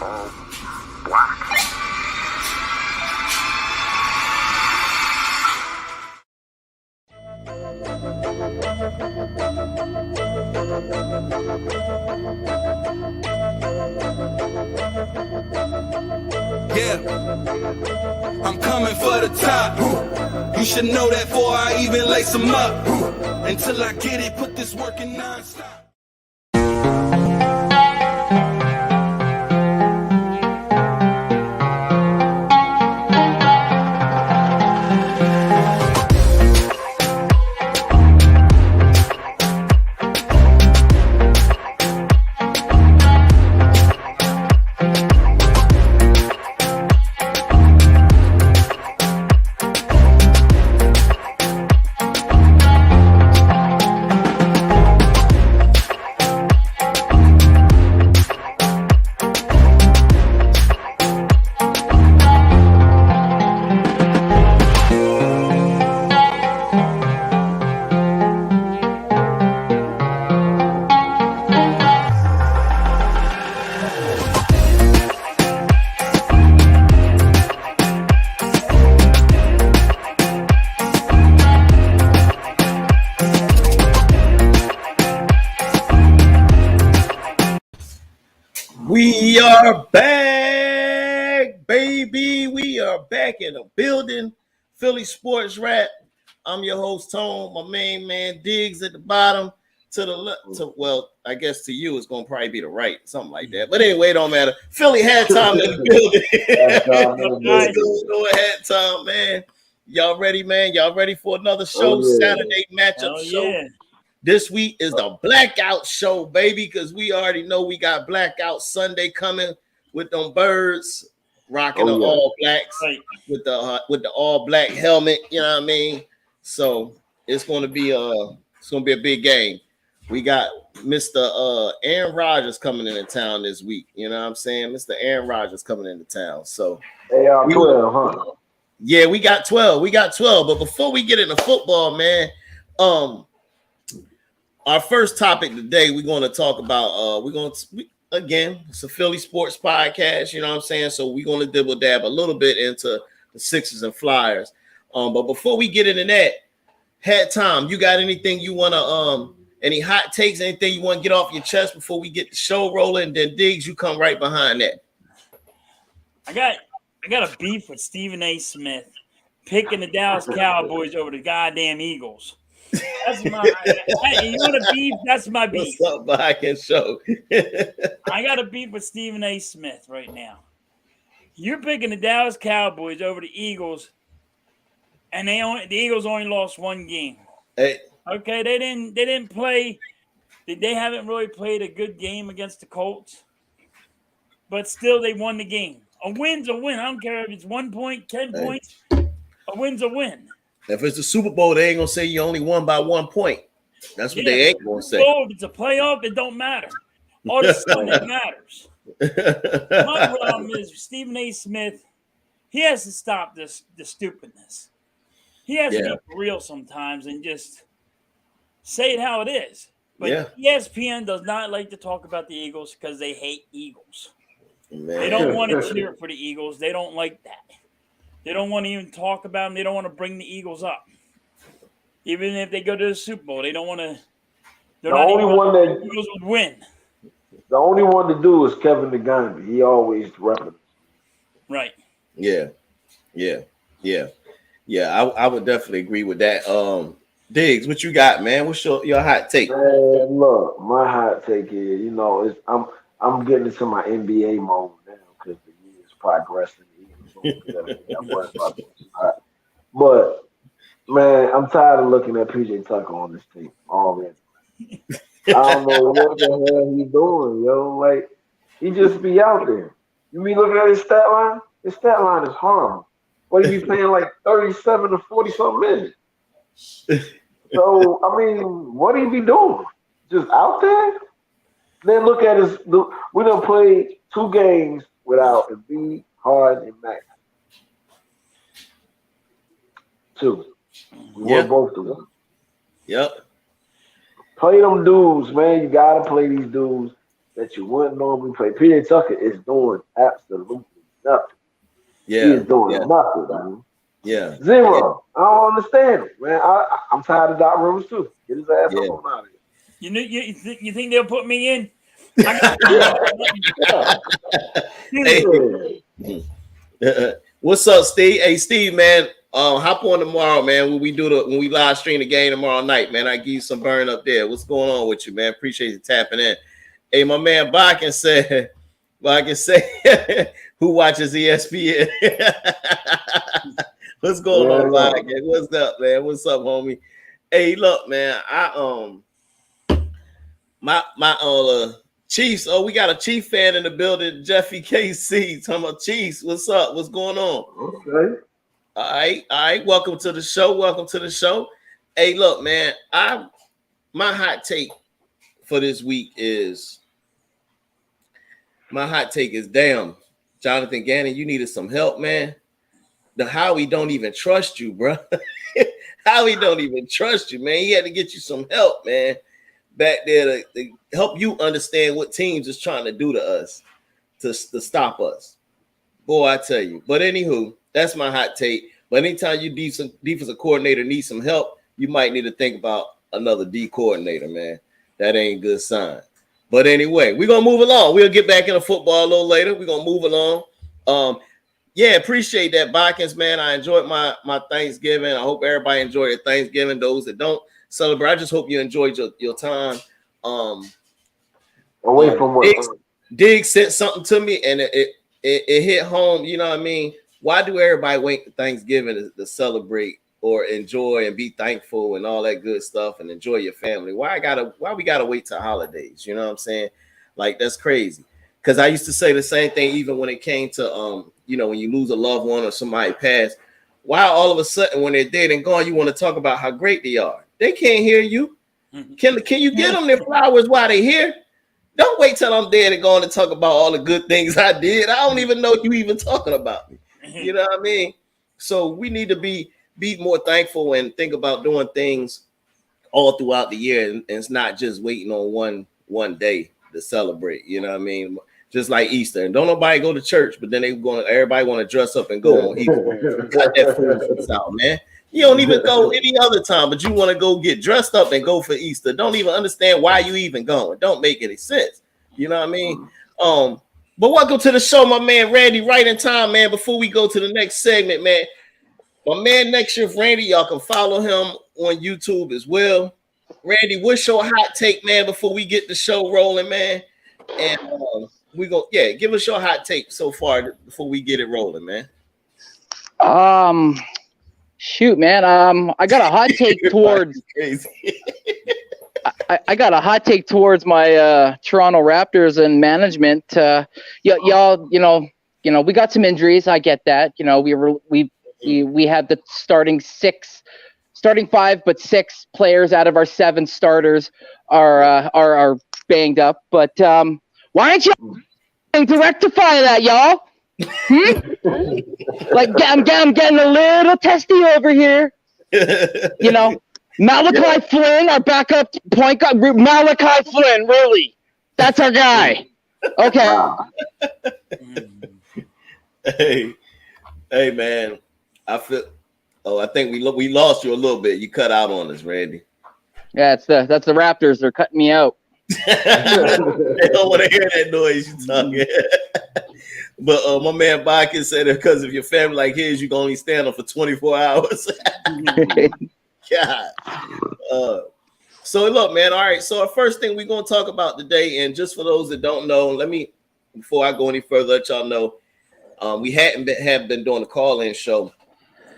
all black. Yeah, I'm coming for the top. You should know that before I even lace them up. Until I get it, put this work in non-stop. We are back, baby. We are back in the building. Philly Sports Rap. I'm your host, Tone. My main man, Diggz at the bottom. To the left, well, I guess to you, it's going to probably be the right, something like that. But anyway, it don't matter. Philly had time in the building. Let's go ahead, Tom, man. Y'all ready, man? Y'all ready for another show? Saturday matchup show. This week is the Blackout show, baby, because we already know we got Blackout Sunday coming with them birds rocking the all blacks with the all black helmet. You know what I mean? So it's going to be a big game. We got Mr. Aaron Rodgers coming into town this week. You know what I'm saying? Mr. Aaron Rodgers coming into town. So they are 12, huh? Yeah, we got 12. We got 12. But before we get into football, man, our first topic today, we're going to talk about, again, it's a Philly sports podcast, you know what I'm saying? So we're going to dibble dab a little bit into the Sixers and Flyers. But before we get into that, Hat Tom, you got anything you want to, any hot takes, anything you want to get off your chest before we get the show rolling? Then Diggz, you come right behind that. I got a beef with Stephen A. Smith picking the Dallas Cowboys over the goddamn Eagles. That's my you want a beef? That's my beef. What's up, Mike and Show? I got a beef with Stephen A. Smith right now. You're picking the Dallas Cowboys over the Eagles, and the Eagles only lost one game. Hey. Okay, they didn't play. They haven't really played a good game against the Colts, but still they won the game. A win's a win. I don't care if it's 1 point, 10 points. A win's a win. If it's the Super Bowl, they ain't gonna say you only won by 1 point. That's what they ain't gonna say. If it's a playoff, it don't matter. All of a sudden, it matters. My problem is Stephen A. Smith. He has to stop the stupidness. He has to be for real sometimes and just say it how it is. But ESPN does not like to talk about the Eagles because they hate Eagles. Man. They don't want to cheer for the Eagles. They don't like that. They don't want to even talk about them. They don't want to bring the Eagles up. Even if they go to the Super Bowl, they don't want to. The only one that Eagles would win. The only one to do is Kevin DeGuy. He always repping. Right. Yeah. I would definitely agree with that. Diggz, what you got, man? What's your hot take? Man, look, my hot take is, I'm getting into my NBA mode now because the year is progressing. But man, I'm tired of looking at PJ Tucker on this team already. I don't know what the hell he's doing, yo. Like, he just be out there. You mean looking at his stat line? His stat line is horrible. But he be playing like 37 to 40 something minutes. So I mean, what do he be doing? Just out there? Then look at his. We done played 2 games without Embiid, Harden, and Max. 2. We won both of them. Yep. Play them dudes, man. You gotta play these dudes. that you wouldn't normally play. PJ Tucker is doing absolutely nothing. Yeah, He is doing yeah, nothing, man. yeah. Zero. I don't understand it, man. I'm tired of Doc Rivers too. Get his ass on out of here. You think they'll put me in? Hey, what's up, Steve? Hey, Steve, man. Hop on tomorrow, man. When we live stream the game tomorrow night, man. I give you some burn up there. What's going on with you, man? Appreciate you tapping in. Hey, my man Bakken said, who watches ESPN? What's going on, Bakken? What's up, man? What's up, homie? Hey, look, man. My Chiefs. Oh, we got a Chief fan in the building, Jeffy KC. Talking about Chiefs. What's up? What's going on? Okay. All right. Welcome to the show. Hey, look, man. My hot take for this week is damn, Jonathan Gannon, you needed some help, man. The Howie don't even trust you, bro. Howie don't even trust you, man. He had to get you some help, man, back there to help you understand what teams is trying to do to us to stop us. Boy, I tell you. But anywho, that's my hot take. But anytime you defensive coordinator need some help, you might need to think about another D coordinator, man. That ain't a good sign. But anyway, we're going to move along. We'll get back into football a little later. We're going to move along. Yeah, appreciate that, Bakkens, man. I enjoyed my Thanksgiving. I hope everybody enjoyed their Thanksgiving. Those that don't celebrate, I just hope you enjoyed your time. Away from work. Diggz sent something to me, and it hit home. You know what I mean? Why do everybody wait for Thanksgiving to celebrate or enjoy and be thankful and all that good stuff and enjoy your family? Why we gotta wait till holidays? You know what I'm saying? Like, that's crazy. Because I used to say the same thing even when it came to when you lose a loved one or somebody passed. Why all of a sudden when they're dead and gone, you want to talk about how great they are? They can't hear you. Can you get them their flowers while they're here? Don't wait till I'm dead and gone to talk about all the good things I did. I don't even know you even talking about me. You know what I mean? So we need to be more thankful and think about doing things all throughout the year, and it's not just waiting on one day to celebrate. You know what I mean? Just like Easter, and don't nobody go to church, but then everybody want to dress up and go on Easter. Cut that foolishness out, man. You don't even go any other time, but you want to go get dressed up and go for Easter. Don't even understand why you even going. Don't make any sense. You know what I mean? But welcome to the show, my man Randy. Right in time, man. Before we go to the next segment, man. My man Next Shift Randy, y'all can follow him on YouTube as well. Randy, what's your hot take, man, before we get the show rolling, man? And give us your hot take so far before we get it rolling, man. Shoot, man. I got a hot take towards crazy. I got a hot take towards my Toronto Raptors and management. Y'all, we got some injuries. I get that. We had the starting five, but 6 players out of our 7 starters are banged up. But why aren't you to rectify that, y'all? Like, I'm getting a little testy over here. Malachi Flynn, our backup point guard. Malachi Flynn, really? That's our guy. Okay. Hey, man. I think we lost you a little bit. You cut out on us, Randy. Yeah, that's the Raptors. They're cutting me out. They don't want to hear that noise you talking. But my man Bakken said that because of your family like his, you can only stand them for 24 hours. God. So look, man. All right. So our first thing we're gonna talk about today, and just for those that don't know, before I go any further, let y'all know, we have been doing a call-in show,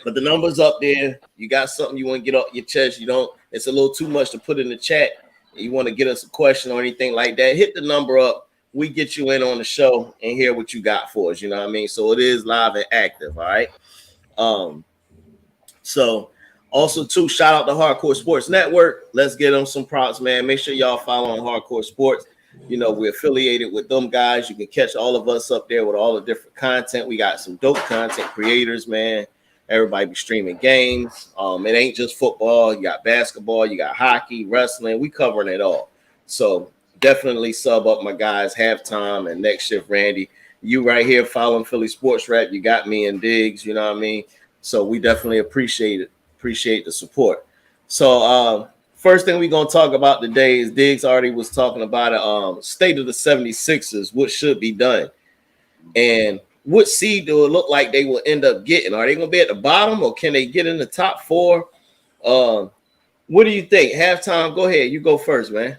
but the number's up there. You got something you want to get off your chest, you don't. It's a little too much to put in the chat. You want to get us a question or anything like that, hit the number up. We get you in on the show and hear what you got for us. You know what I mean? So it is live and active. All right. So also too, shout out to Hardcore Sports Network. Let's get them some props, man. Make sure y'all follow on Hardcore Sports. We're affiliated with them guys. You can catch all of us up there with all the different content. We got some dope content creators, man. Everybody be streaming games. It ain't just football. You got basketball, you got hockey, wrestling. We covering it all. So definitely sub up my guys halftime and next shift, Randy. You right here following Philly Sports Rap. You got me and Diggz, you know what I mean? So we definitely appreciate it. Appreciate the support. So first thing we're going to talk about today is Diggz already was talking about it, state of the 76ers, what should be done. And what seed do it look like they will end up getting? Are they going to be at the bottom or can they get in the top 4? What do you think? Halftime, go ahead. You go first, man.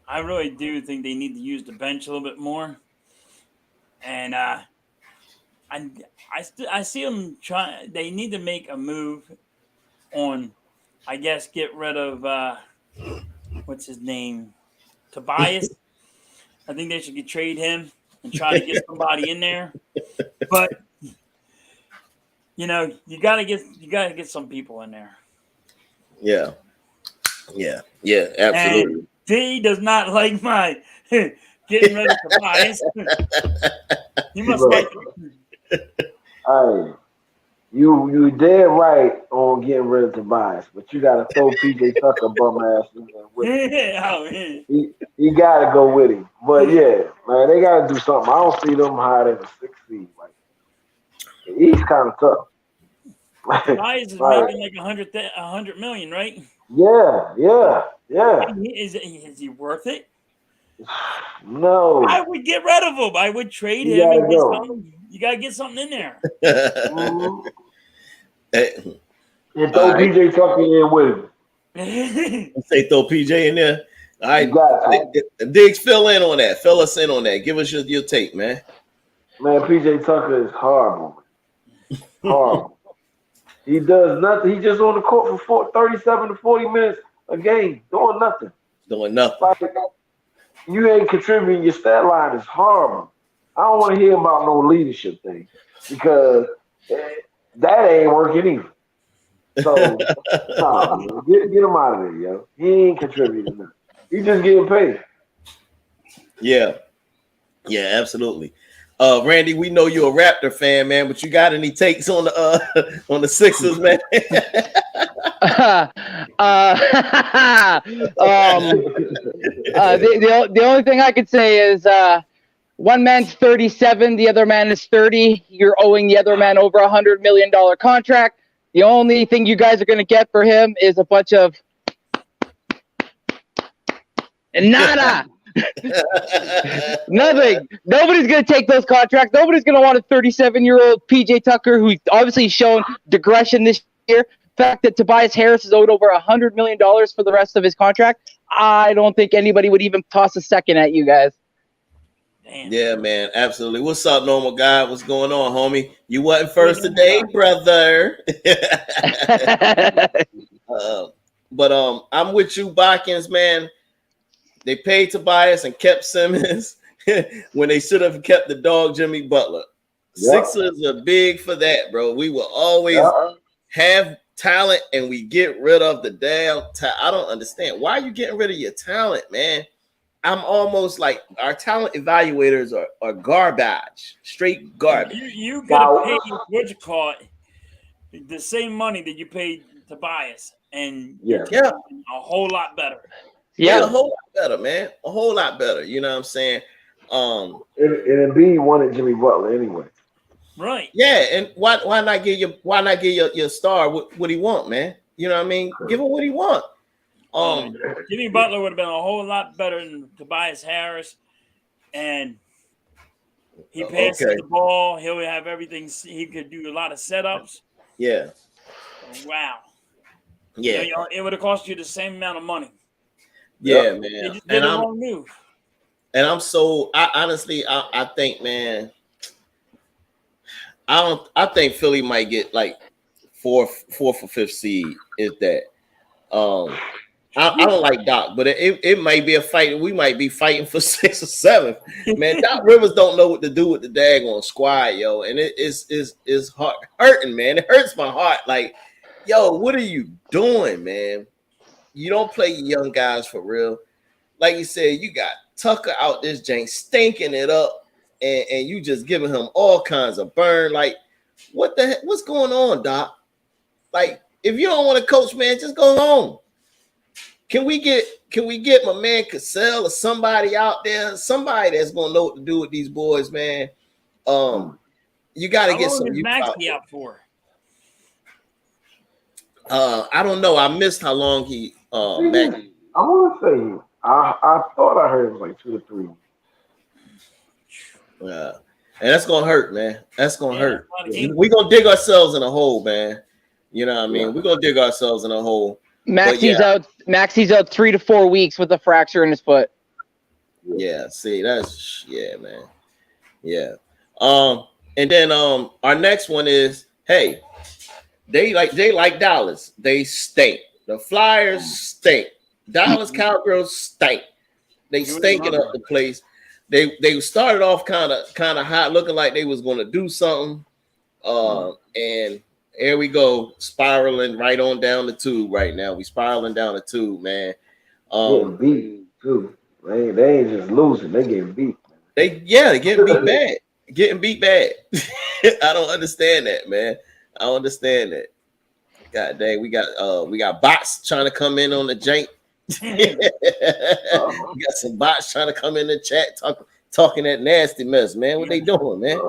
I really do think they need to use the bench a little bit more. And I see them trying. They need to make a move on, I guess, get rid of what's his name, Tobias. I think they should trade him and try to get somebody in there. But you know, you gotta get some people in there. Yeah, absolutely. And D does not like my getting rid of Tobias. He must like it. Hey, you dead right on getting rid of Tobias, but you gotta throw PJ Tucker bum ass in there with him. He gotta go with him. But yeah, man, they gotta do something. I don't see them higher than a 6 seed. Like, he's kind of tough. Tobias is making like $100 million, right? Yeah. Is he worth it? No. I would get rid of him. I would trade him and get something. You gotta get something in there. Mm-hmm. And throw PJ Tucker in with him. Say throw PJ in there. All right, Diggz, fill in on that. Fill us in on that. Give us your take, man. Man, PJ Tucker is horrible. Horrible. He does nothing. He's just on the court for 37 to 40 minutes a game, doing nothing. Like, you ain't contributing. Your stat line is horrible. I don't want to hear about no leadership thing because that ain't working either. So, get him out of there, yo. He ain't contributing nothing. He's just getting paid. Yeah, absolutely. Randy, we know you're a Raptor fan, man, but you got any takes on the Sixers, man? The only thing I could say is one man's 37, the other man is 30. You're owing the other man over $100 million contract. The only thing you guys are going to get for him is a bunch of nada. Nothing. Nobody's going to take those contracts. Nobody's going to want a 37-year-old PJ Tucker who's obviously shown digression this year. The fact that Tobias Harris is owed over $100 million for the rest of his contract, I don't think anybody would even toss a second at you guys. Damn. Yeah, man, absolutely. What's up, normal guy? What's going on, homie? You wasn't first today, brother. But I'm with you, Botkins, man. They paid Tobias and kept Simmons when they should have kept the dog Jimmy Butler. Yep. Sixers are big for that, bro. We will always have talent and we get rid of the damn talent. I don't understand. Why are you getting rid of your talent, man? I'm almost like our talent evaluators are garbage, straight garbage. You gotta pay the same money that you paid Tobias, and a whole lot better. Yeah, a whole lot better, man. A whole lot better. You know what I'm saying? And Embiid wanted Jimmy Butler anyway. Right. Yeah, and why not give your star what he want, man? You know what I mean? Give him what he want. Jimmy Butler would have been a whole lot better than Tobias Harris, and he passes the ball. He'll have everything. He could do a lot of setups. Yeah. Wow. Yeah. It would have cost you the same amount of money. Yeah, man. They just did the wrong move. And I honestly think, man, I think Philly might get like fourth or fifth seed. Is that? I don't like Doc, but it might be a fight. We might be fighting for 6th or 7th. Man, Doc Rivers don't know what to do with the daggone squad, yo. And it's hurting, man. It hurts my heart. Like, yo, what are you doing, man? You don't play young guys for real. Like you said, you got Tucker out this jank stinking it up, and you just giving him all kinds of burn. Like, what the heck? What's going on, Doc? Like, if you don't want to coach, man, just go home. Can we get my man Cassell or somebody out there, somebody that's gonna know what to do with these boys, man? You got to get some youth out there. Out for? I don't know. I missed how long he. Max. I want to say I thought I heard it was like 2 to 3. Yeah, and that's gonna hurt, man. That's gonna hurt. We're gonna dig ourselves in a hole, man. You know what I mean? We're gonna dig ourselves in a hole. Maxie's out 3 to 4 weeks with a fracture in his foot. Yeah, see, that's man. Yeah. And then our next one is, hey, they like Dallas. They stink. The Flyers stink. Dallas Cowgirls stink. They stinking up the place. They started off kind of hot, looking like they was gonna do something. And here we go, spiraling right on down the tube right now. We spiraling down the tube, man. Getting beat too. They ain't just losing, they getting beat. They're getting beat bad. Getting beat bad. I don't understand that, man. I don't understand that. God dang, we got bots trying to come in on the jank. We got some bots trying to come in the chat talking that nasty mess, man. What they doing, man?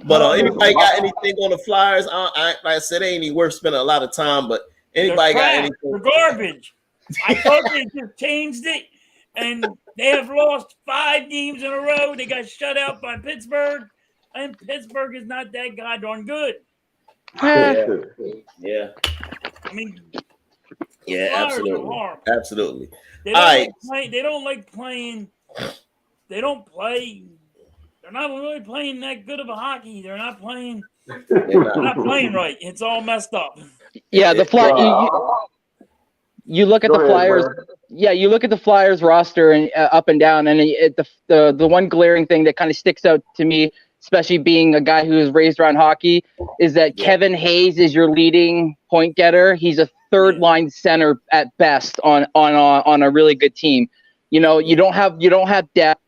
But anybody got anything on the Flyers? Like I said, it ain't any worth spending a lot of time. But anybody got anything? They're garbage. I thought they just changed it, and they have lost 5 games in a row. They got shut out by Pittsburgh, and Pittsburgh is not that goddamn good. Yeah. I mean, yeah, absolutely. They don't like playing. They don't play. They're not really playing that good of a hockey. They're not playing. They're not playing right. It's all messed up. Yeah, the you look at the Flyers. Yeah, you look at the Flyers roster and up and down, and the one glaring thing that kind of sticks out to me, especially being a guy who was raised around hockey, is that Kevin Hayes is your leading point getter. He's a third line center at best on a really good team. You know, you don't have depth,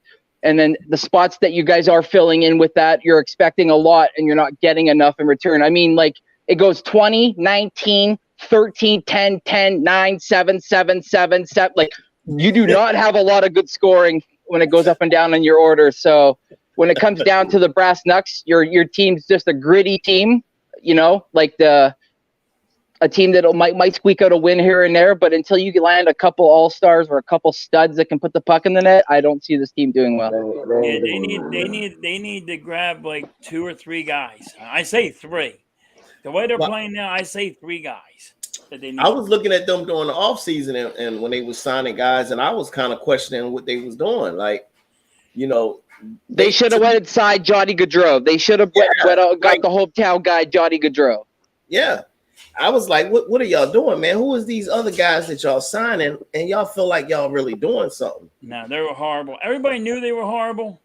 and then the spots that you guys are filling in with that, you're expecting a lot, and you're not getting enough in return. I mean, like it goes 20, 19, 13, 10, 10, 9, 7, 7, 7, 7. Like you do not have a lot of good scoring when it goes up and down in your order. So when it comes down to the brass knucks, your team's just a gritty team, you know, like a team that might squeak out a win here and there. But until you land a couple all-stars or a couple studs that can put the puck in the net, I don't see this team doing well. Yeah, they need to grab like 2 or 3 guys. I say 3. The way they're playing now, I say 3 guys. That they need. I was looking at them during the offseason and when they was signing guys, and I was kind of questioning what they was doing. Like, you know, they should have went inside Johnny Gaudreau. They should have got the hometown guy, Johnny Gaudreau. Yeah. I was like, what are y'all doing, man? Who is these other guys that y'all signing? And y'all feel like y'all really doing something. No, they were horrible. Everybody knew they were horrible.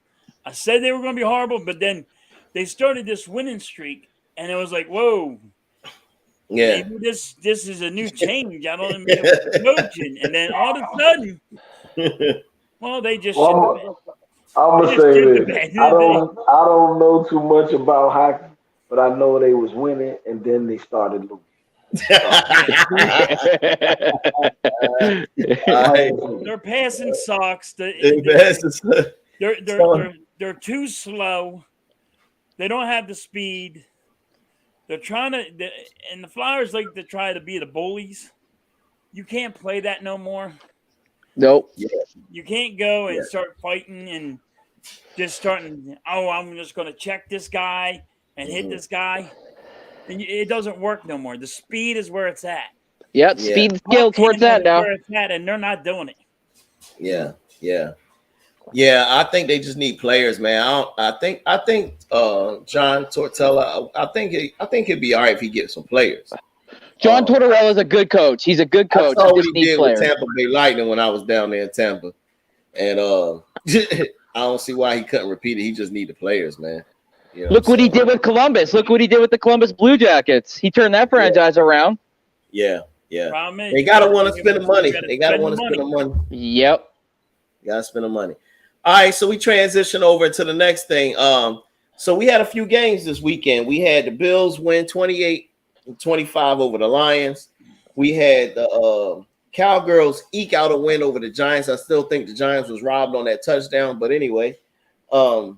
I said they were going to be horrible, but then they started this winning streak, and it was like, whoa. Yeah. Maybe this is a new change. I don't know promotion. And then all of a sudden, well, they just I'm gonna say this. I don't know too much about hockey, but I know they was winning, and then they started losing. They're passing socks. They're too slow. They don't have the speed. They're trying to, and the Flyers like to try to be the bullies. You can't play that no more. Nope. You can't go and start fighting and just starting. Oh, I'm just going to check this guy and hit this guy. And it doesn't work no more. The speed is where it's at. Yep, speed and skill towards that now. Where it's at, and they're not doing it. Yeah. I think they just need players, man. I think John Tortorella. I think he'd be all right if he gets some players. John Tortorella is a good coach. He's a good coach. I saw what he did with Tampa Bay Lightning when I was down there in Tampa, and I don't see why he couldn't repeat it. He just need the players, man. You know, Look what he did with Columbus. Look what he did with the Columbus Blue Jackets. He turned that franchise around. Yeah. They gotta want to spend the money. They gotta want to spend the money. Yep. Gotta spend the money. All right, so we transition over to the next thing. So we had a few games this weekend. We had the Bills win 28-25 over the Lions. we had the Cowgirls eke out a win over the Giants. I still think the Giants was robbed on that touchdown, but anyway, and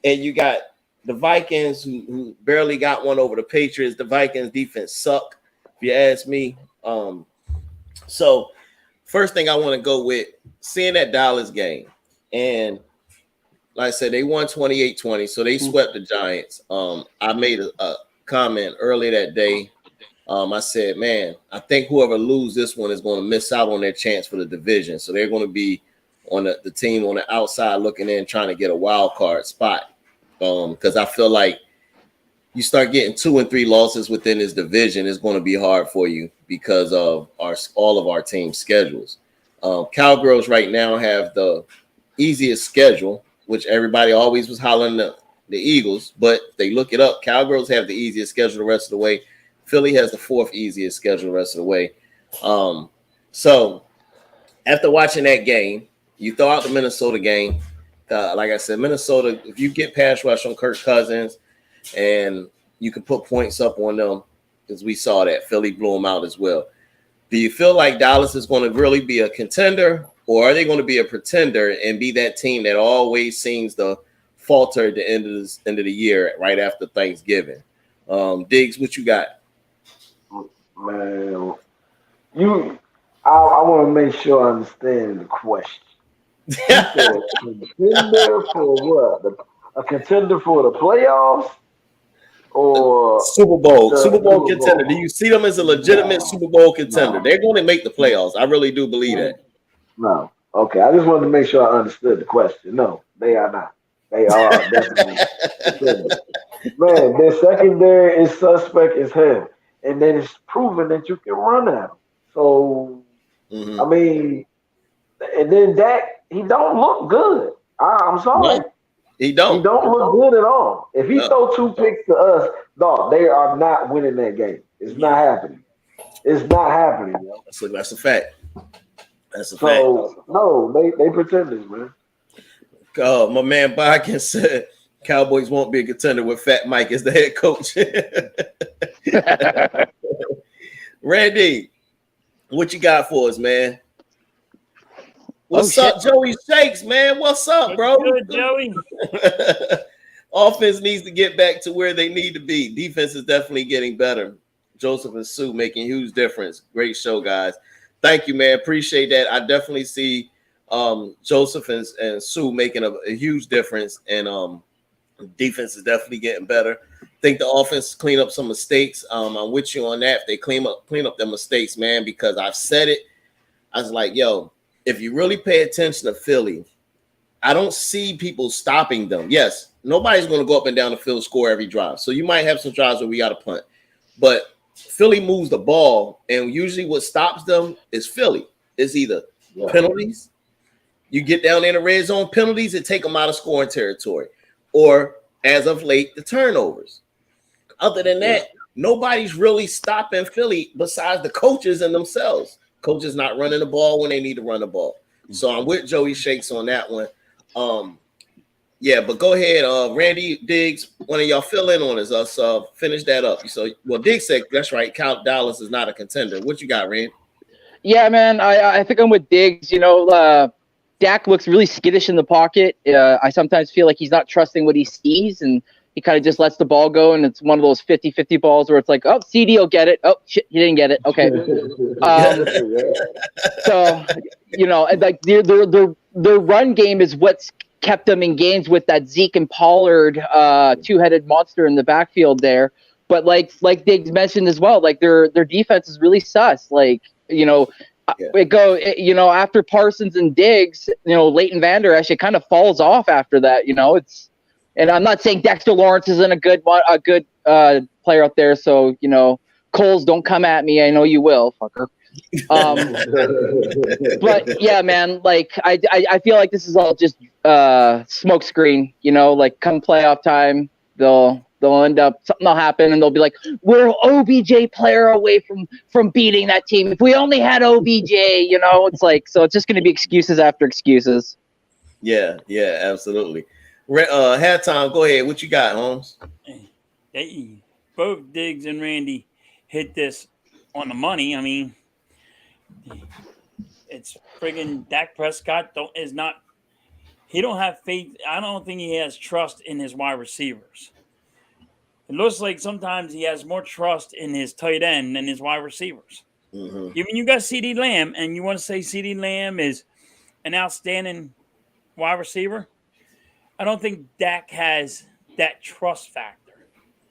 you got the Vikings who barely got one over the Patriots. The Vikings defense suck, if you ask me. So first thing I want to go with seeing that Dallas game, and like I said, they won 28-20, so they swept the Giants. I made a comment earlier that day. I said, man, I think whoever loses this one is going to miss out on their chance for the division. So they're going to be on the team on the outside looking in, trying to get a wild card spot. Because I feel like you start getting 2 and 3 losses within this division, it's going to be hard for you because of all of our team schedules. Cowgirls right now have the easiest schedule, which everybody always was hollering the Eagles, but they look it up. Cowgirls have the easiest schedule the rest of the way. Philly has the 4th easiest schedule the rest of the way. So after watching that game, you throw out the Minnesota game. Like I said, Minnesota, if you get pass rush on Kirk Cousins and you can put points up on them, because we saw that Philly blew them out as well. Do you feel like Dallas is going to really be a contender, or are they going to be a pretender and be that team that always seems to falter at the end of the year right after Thanksgiving? Diggz, what you got? Man, I want to make sure I understand the question. You said a contender for what? A contender for the playoffs or Super Bowl contender? Do you see them as a legitimate Super Bowl contender? No. They're going to make the playoffs. I really do believe that. No. Okay, I just wanted to make sure I understood the question. No, they are not. They are definitely contenders. Man, their secondary is suspect as hell. And then it's proven that you can run at him. So, I mean, and then Dak, he don't look good. I'm sorry. No, he don't. He don't look good at all. If he throw 2 picks to us, dog, they are not winning that game. It's not happening. It's not happening, yo. That's a fact. That's a fact. So, no, they pretenders, man. My man Bodkin said Cowboys won't be a contender with Fat Mike as the head coach. Randy, what you got for us, man? What's up, Joey Shakes, man? What's up, bro? Good, Joey. Offense needs to get back to where they need to be. Defense is definitely getting better. Joseph and Sue making huge difference. Great show, guys. Thank you, man. Appreciate that. I definitely see Joseph and Sue making a huge difference, and defense is definitely getting better. I think the offense clean up some mistakes. I'm with you on that. If they clean up their mistakes, man, because I've said it. I was like, yo, if you really pay attention to Philly, I don't see people stopping them. Yes, nobody's going to go up and down the field, score every drive. So you might have some drives where we got to punt. But Philly moves the ball, and usually what stops them is Philly. It's either penalties. You get down in the red zone, penalties, and take them out of scoring territory. Or, as of late, the turnovers. Other than that, nobody's really stopping Philly besides the coaches and themselves. Coaches not running the ball when they need to run the ball. So I'm with Joey Shakes on that one. But go ahead, Randy, Diggz, one of y'all fill in on us. Finish that up. So, Diggz said that's right. Count Dallas is not a contender. What you got, Rand? Yeah, man, I think I'm with Diggz. You know, Dak looks really skittish in the pocket. I sometimes feel like he's not trusting what he sees, and he kind of just lets the ball go, and it's one of those 50-50 balls where it's like, oh, CD will get it. Oh, shit, he didn't get it. Okay. So, you know, like their run game is what's kept them in games with that Zeke and Pollard two-headed monster in the backfield there. But like Diggz mentioned as well, like their defense is really sus. Like, you know, after Parsons and Diggz, you know, Leighton Vander Esch, it kind of falls off after that, you know. And I'm not saying Dexter Lawrence isn't a good player out there, so, you know, Coles, don't come at me. I know you will, fucker. But yeah, man, like I feel like this is all just smoke screen, you know, like come playoff time, they'll end up, something will happen, and they'll be like, we're an OBJ player away from beating that team. If we only had OBJ, you know, it's like, so it's just going to be excuses after excuses. Yeah, absolutely. Halftime, go ahead. What you got, Holmes? Hey, both Diggz and Randy hit this on the money. I mean, it's friggin' Dak Prescott he don't have faith. I don't think he has trust in his wide receivers. It looks like sometimes he has more trust in his tight end than his wide receivers. Mm-hmm. Even you got CeeDee Lamb, and you want to say CeeDee Lamb is an outstanding wide receiver. I don't think Dak has that trust factor.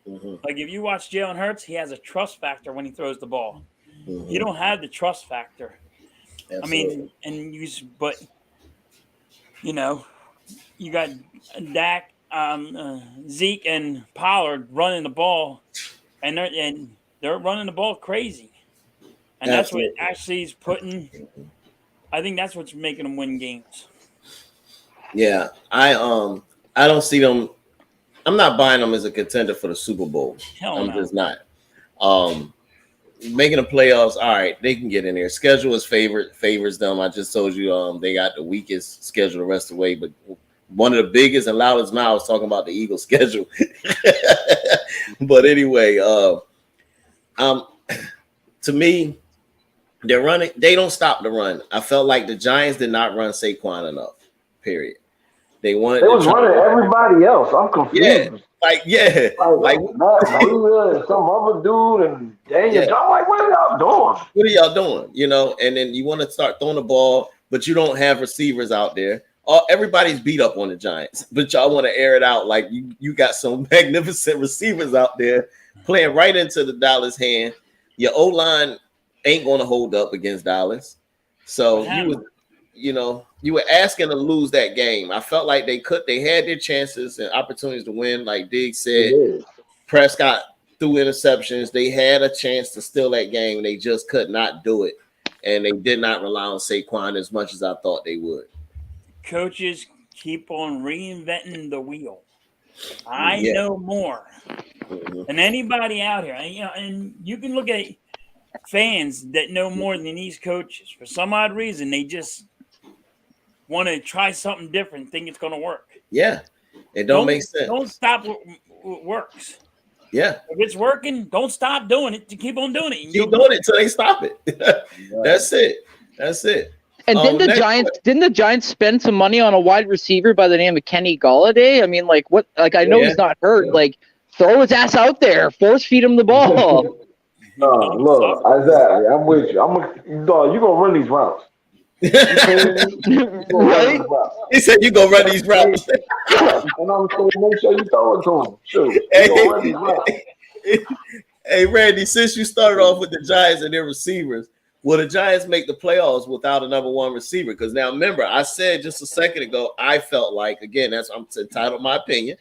Mm-hmm. Like if you watch Jalen Hurts, he has a trust factor when he throws the ball. Mm-hmm. You don't have the trust factor. Absolutely. I mean, but you know, you got Dak, Zeke, and Pollard running the ball, and they're running the ball crazy, and that's what actually is putting. I think that's what's making them win games. Yeah, I don't see them. I'm not buying them as a contender for the Super Bowl. I'm just not. Making the playoffs, all right, they can get in there. Schedule is favors them. I just told you they got the weakest schedule the rest of the way, but one of the biggest and loudest mouths talking about the Eagles schedule. But anyway, to me, they're running. They don't stop the run. I felt like the Giants did not run Saquon enough. Period. They was running everybody else. I'm confused. Yeah, like some other dude and Daniel. Yeah. I'm like, what are y'all doing? What are y'all doing? You know, and then you want to start throwing the ball, but you don't have receivers out there. Everybody's beat up on the Giants, but y'all want to air it out like you got some magnificent receivers out there playing right into the Dallas hand. Your O-line ain't going to hold up against Dallas. So you were asking to lose that game. I felt like they had their chances and opportunities to win. Like Diggz said, Prescott threw interceptions. They had a chance to steal that game. They just could not do it. And they did not rely on Saquon as much as I thought they would. Coaches keep on reinventing the wheel. I know more than anybody out here. And you can look at fans that know more than these coaches. For some odd reason, they just want to try something different, think it's going to work. Yeah, it don't make sense. Don't stop what works. Yeah, if it's working, don't stop doing it. Keep on doing it. Keep doing it till they stop it. That's it. And didn't the Giants spend some money on a wide receiver by the name of Kenny Golladay? I mean, like what? Like I know he's not hurt. Yeah. Like throw his ass out there, force feed him the ball. No, look, Isaiah, I'm with you. You're gonna run these routes. Right? He said you gonna run these routes. And I'm saying make sure you throw it to him. Sure. Run these routes. Hey Randy, since you started off with the Giants and their receivers, will the Giants make the playoffs without a number one receiver? Because now remember, I said just a second ago, I felt like, again, I'm entitled to my opinion.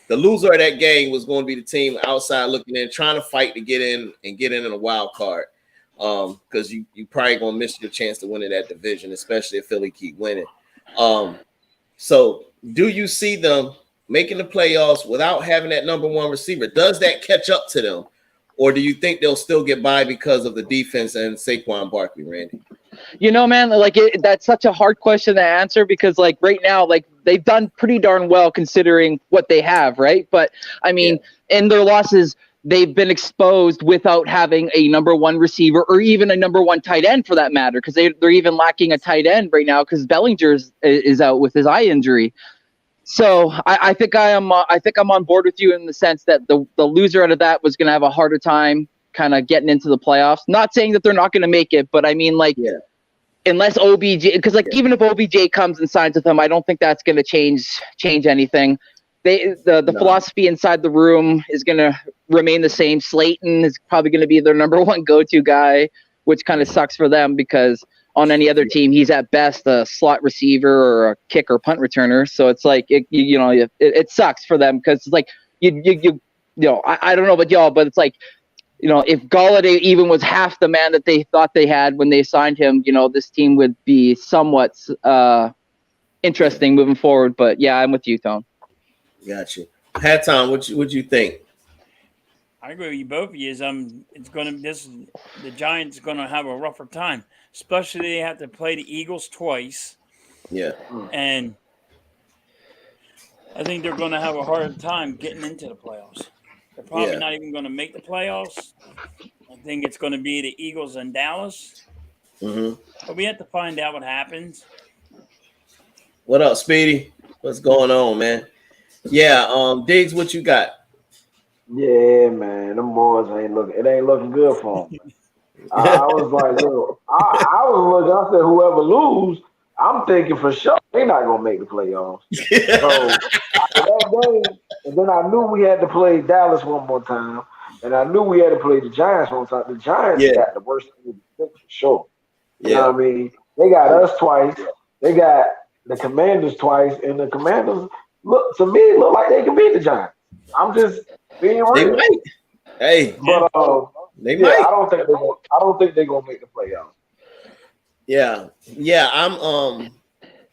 The loser of that game was going to be the team outside looking in, trying to fight to get in a wild card. Because you probably gonna miss your chance to win in that division, especially if Philly keep winning. So do you see them making the playoffs without having that number one receiver? Does that catch up to them? Or do you think they'll still get by because of the defense and Saquon Barkley, Randy? You know, man, like that's such a hard question to answer because, like, right now, like they've done pretty darn well considering what they have, right? But I mean, in their losses, they've been exposed without having a number one receiver or even a number one tight end for that matter, because they're even lacking a tight end right now because Bellinger is out with his eye injury. So I think I'm on board with you in the sense that the loser out of that was going to have a harder time kind of getting into the playoffs. Not saying that they're not going to make it, but I mean, like, unless OBJ, because like even if OBJ comes and signs with them, I don't think that's going to change anything. The philosophy inside the room is going to remain the same. Slayton is probably going to be their number one go-to guy, which kind of sucks for them because on any other team, he's at best a slot receiver or a kick or punt returner. So it's like, it sucks for them because it's like, I don't know about y'all, but it's like, if Golladay even was half the man that they thought they had when they signed him, this team would be somewhat interesting moving forward. But yeah, I'm with you, Tone. Got you. Tom, what you think? I agree with you both of you. The Giants are gonna have a rougher time, especially they have to play the Eagles twice. Yeah, and I think they're gonna have a harder time getting into the playoffs. They're probably not even gonna make the playoffs. think it's going to be the Eagles and Dallas. But we have to find out what happens. What up, Speedy? What's going on, man? Yeah, Diggz, what you got? Yeah, man, them boys ain't looking good for them. I was like, look, I was looking. I said, whoever lose, I'm thinking for sure they're not gonna make the playoffs. So that game, and then I knew we had to play Dallas one more time, and I knew we had to play the Giants one time. The Giants got the worst team for sure. You know what I mean? They got us twice. They got the Commanders twice, and the Commanders look like they can beat the Giants. I'm just being real. They might. Hey, but they might. I don't think they're gonna make the playoffs. Yeah.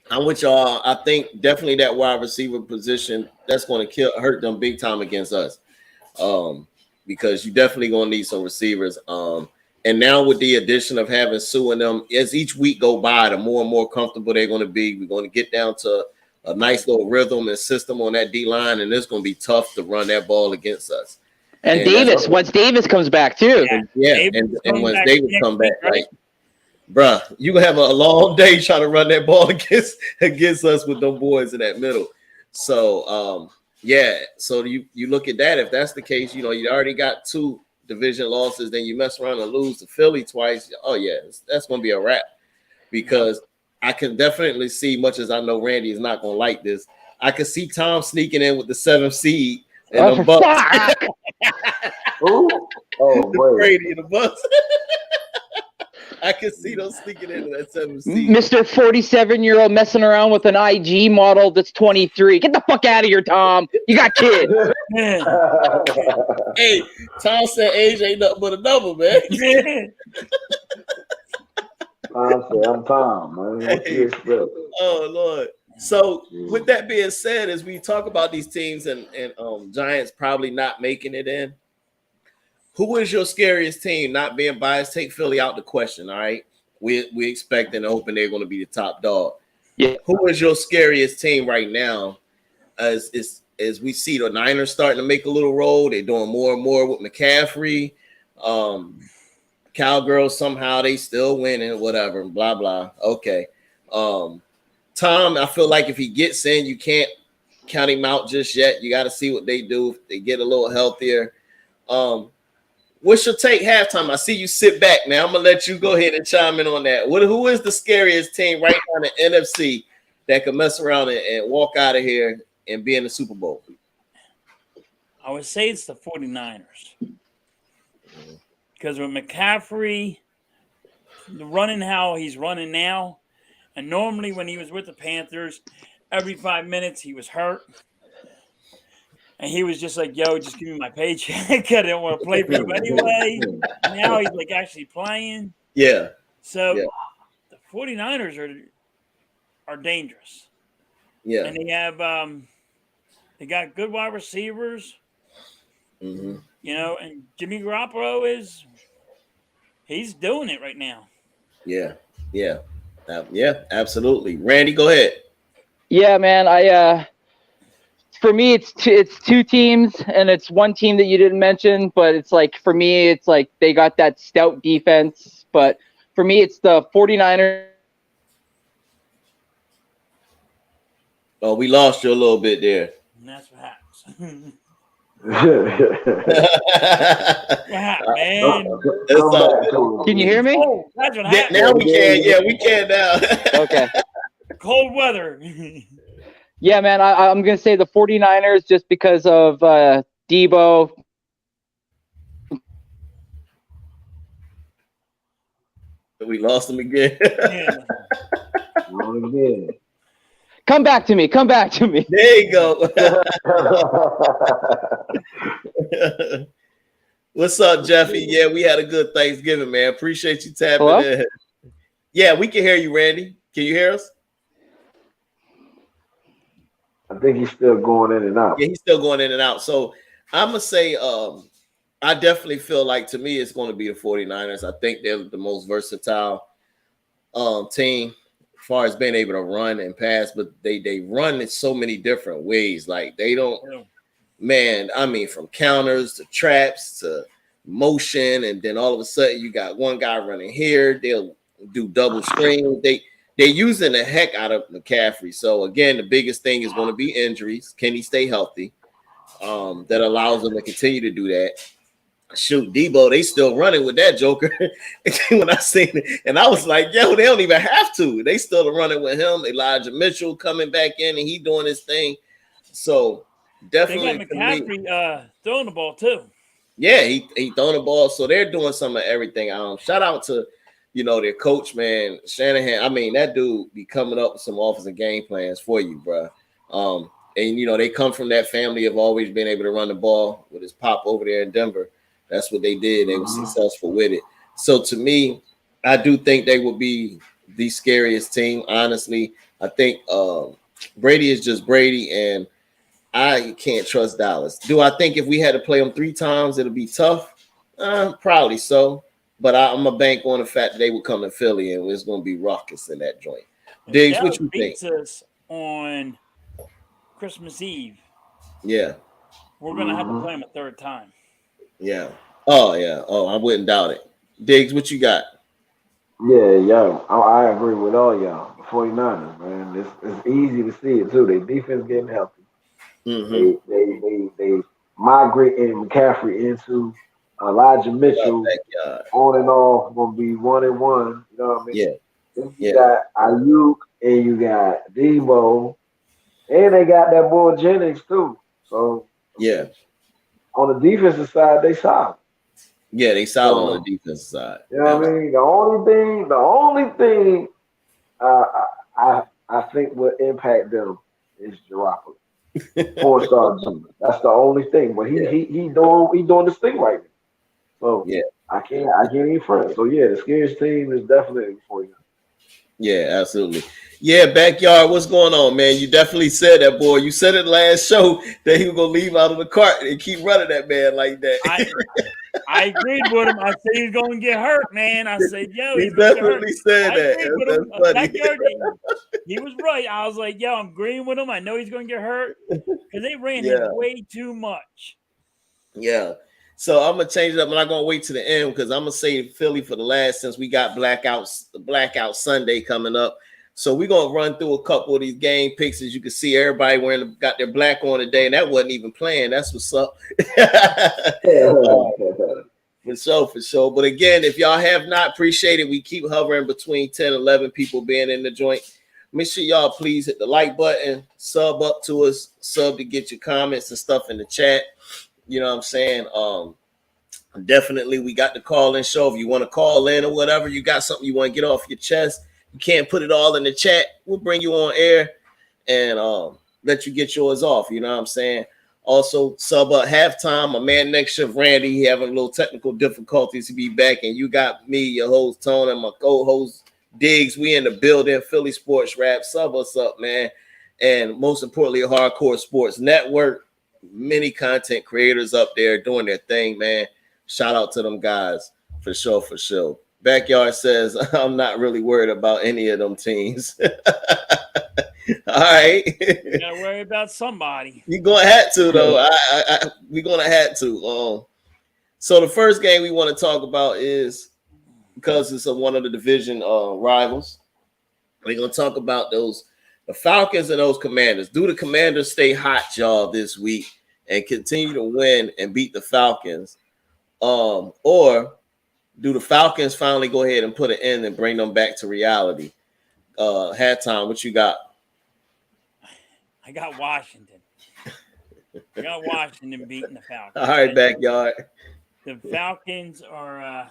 I'm with y'all. I think definitely that wide receiver position that's going to hurt them big time against us. Because you definitely gonna need some receivers. And now with the addition of having Sue and them, as each week go by, the more and more comfortable they're going to be. We're going to get down to a nice little rhythm and system on that D line, and it's going to be tough to run that ball against us. And Davis, once Davis comes back too. And once Davis come back, right? Bruh, you gonna have a long day trying to run that ball against us with them boys in that middle. So so you look at that. If that's the case, you already got 2 division losses, then you mess around and lose to Philly twice. Oh yeah, that's gonna be a wrap. Because I can definitely see, much as I know Randy is not gonna like this, I can see Tom sneaking in with the 7th seed and the Bucks. Brady and the Bucks. I can see them sneaking into that 7th seed. Mr. 47-year-old messing around with an IG model that's 23. Get the fuck out of here, Tom. You got kids. Hey, Tom said age ain't nothing but a number, man. I'm Tom, man. Hey. Oh, Lord. So, with that being said, as we talk about these teams and Giants probably not making it in, who is your scariest team? Not being biased, take Philly out the question, all right? We expect and hoping they're going to be the top dog. Yeah. Who is your scariest team right now? As we see the Niners starting to make a little roll, they're doing more and more with McCaffrey. Cowgirls, somehow they still winning, whatever, blah, blah. Okay. Tom, I feel like if he gets in, you can't count him out just yet. You got to see what they do if they get a little healthier. What's your take halftime? I see you sit back now. I'm going to let you go ahead and chime in on that. Who is the scariest team right now in the NFC that can mess around and walk out of here and be in the Super Bowl? I would say it's the 49ers. Because with McCaffrey running how he's running now, and normally when he was with the Panthers, every 5 minutes he was hurt. And he was just like, yo, just give me my paycheck. I didn't want to play for him anyway. Now he's like actually playing. Yeah. So the 49ers are dangerous. Yeah. And they got good wide receivers. And Jimmy Garoppolo he's doing it right now. Yeah, absolutely. Randy, go ahead. Yeah, man. For me, it's 2 teams, and it's one team that you didn't mention, but it's like, for me, it's like they got that stout defense. But for me, it's the 49ers. Oh, we lost you a little bit there. And that's what happens. Can you hear me? Oh, that's what happens. Now we can. Yeah, we can now. Okay. Cold weather. Yeah, man, I'm going to say the 49ers just because of Debo. We lost him again. Come back to me. There you go. What's up, Jeffy? Yeah, we had a good Thanksgiving, man. Appreciate you tapping in. Yeah, we can hear you, Randy. Can you hear us? I think he's still going in and out. Yeah, he's still going in and out. So I'm going to say I definitely feel like, to me, it's going to be the 49ers. I think they're the most versatile team as far as being able to run and pass, but they run in so many different ways. Like, they don't, man, I mean, from counters to traps to motion, and then all of a sudden you got one guy running here. They'll do double screens. They're using the heck out of McCaffrey. So again, the biggest thing is going to be injuries. Can he stay healthy? That allows them to continue to do that. Shoot, Debo, they still running with that joker. When I seen it, and I was like, yo, they don't even have to. They still running with him. Elijah Mitchell coming back in, and he doing his thing. So definitely, they got McCaffrey throwing the ball too. Yeah, he throwing the ball. So they're doing some of everything. Shout out to their coach, man, Shanahan. I mean, that dude be coming up with some offensive game plans for you, bro. And they come from that family of always being able to run the ball with his pop over there in Denver. That's what they did. They were successful with it. So to me, I do think they will be the scariest team. Honestly, I think Brady is just Brady, and I can't trust Dallas. Do I think if we had to play them 3 times, it'll be tough? Probably so. But I'm a bank on the fact that they will come to Philly, and it's going to be raucous in that joint. Diggz, what you think? Beats us on Christmas Eve. Yeah. We're going to have to play them a 3rd time. Yeah. Oh, yeah. Oh, I wouldn't doubt it. Diggz, what you got? Yeah. I agree with all y'all. The 49ers, man. It's easy to see it, too. Their defense getting healthy. They migrating McCaffrey into Elijah Mitchell on and off, going to be 1-1. You know what I mean? Yeah. Then you got Ayuk and you got Debo, and they got that boy Jennings too. So yeah, on the defensive side, they solid. Yeah, they solid on the defensive side. You know what I mean? The only thing I think will impact them is Garoppolo. 4-star G. That's the only thing. But he doing this thing right now. So yeah, I can't even front. So yeah, the scariest team is definitely for you. Yeah, absolutely. Yeah, backyard, what's going on, man? You definitely said that, boy. You said it last show that he was gonna leave out of the cart and keep running that man like that. I agreed with him. I said he's gonna get hurt, man. I said, yo, he definitely said that. That's funny. He was right. I was like, yo, I'm agreeing with him. I know he's gonna get hurt because they ran him way too much. Yeah. So I'm gonna change it up. I'm not gonna wait to the end because I'm gonna save Philly for the last since we got Blackout Sunday coming up. So we're gonna run through a couple of these game picks. As you can see, everybody got their black on today, and that wasn't even playing. That's what's up. For sure. But again, if y'all have not appreciated, we keep hovering between 10, 11 people being in the joint. Make sure y'all please hit the like button, sub up to us, sub to get your comments and stuff in the chat. You know what I'm saying? Definitely, we got the call-in show. If you want to call in or whatever, you got something you want to get off your chest, you can't put it all in the chat. We'll bring you on air and let you get yours off. You know what I'm saying? Also, sub up halftime. My man next shift, Randy, he having a little technical difficulties to be back. And you got me, your host, Tone, and my co-host, Diggz. We in the building, Philly Sports Rap. Sub us up, man. And most importantly, Hardcore Sports Network. Many content creators up there doing their thing, man. Shout out to them guys for sure. Backyard says, I'm not really worried about any of them teams. All right. You gotta worry about somebody. You're gonna have to, though. We're gonna have to. So the first game we want to talk about is because it's one of the division rivals. We're gonna talk about the Falcons and those Commanders. Do the Commanders stay hot, y'all, this week and continue to win and beat the Falcons? Or do the Falcons finally go ahead and put an end and bring them back to reality? Halftime, what you got? I got Washington. I got Washington beating the Falcons. All right, backyard. The Falcons are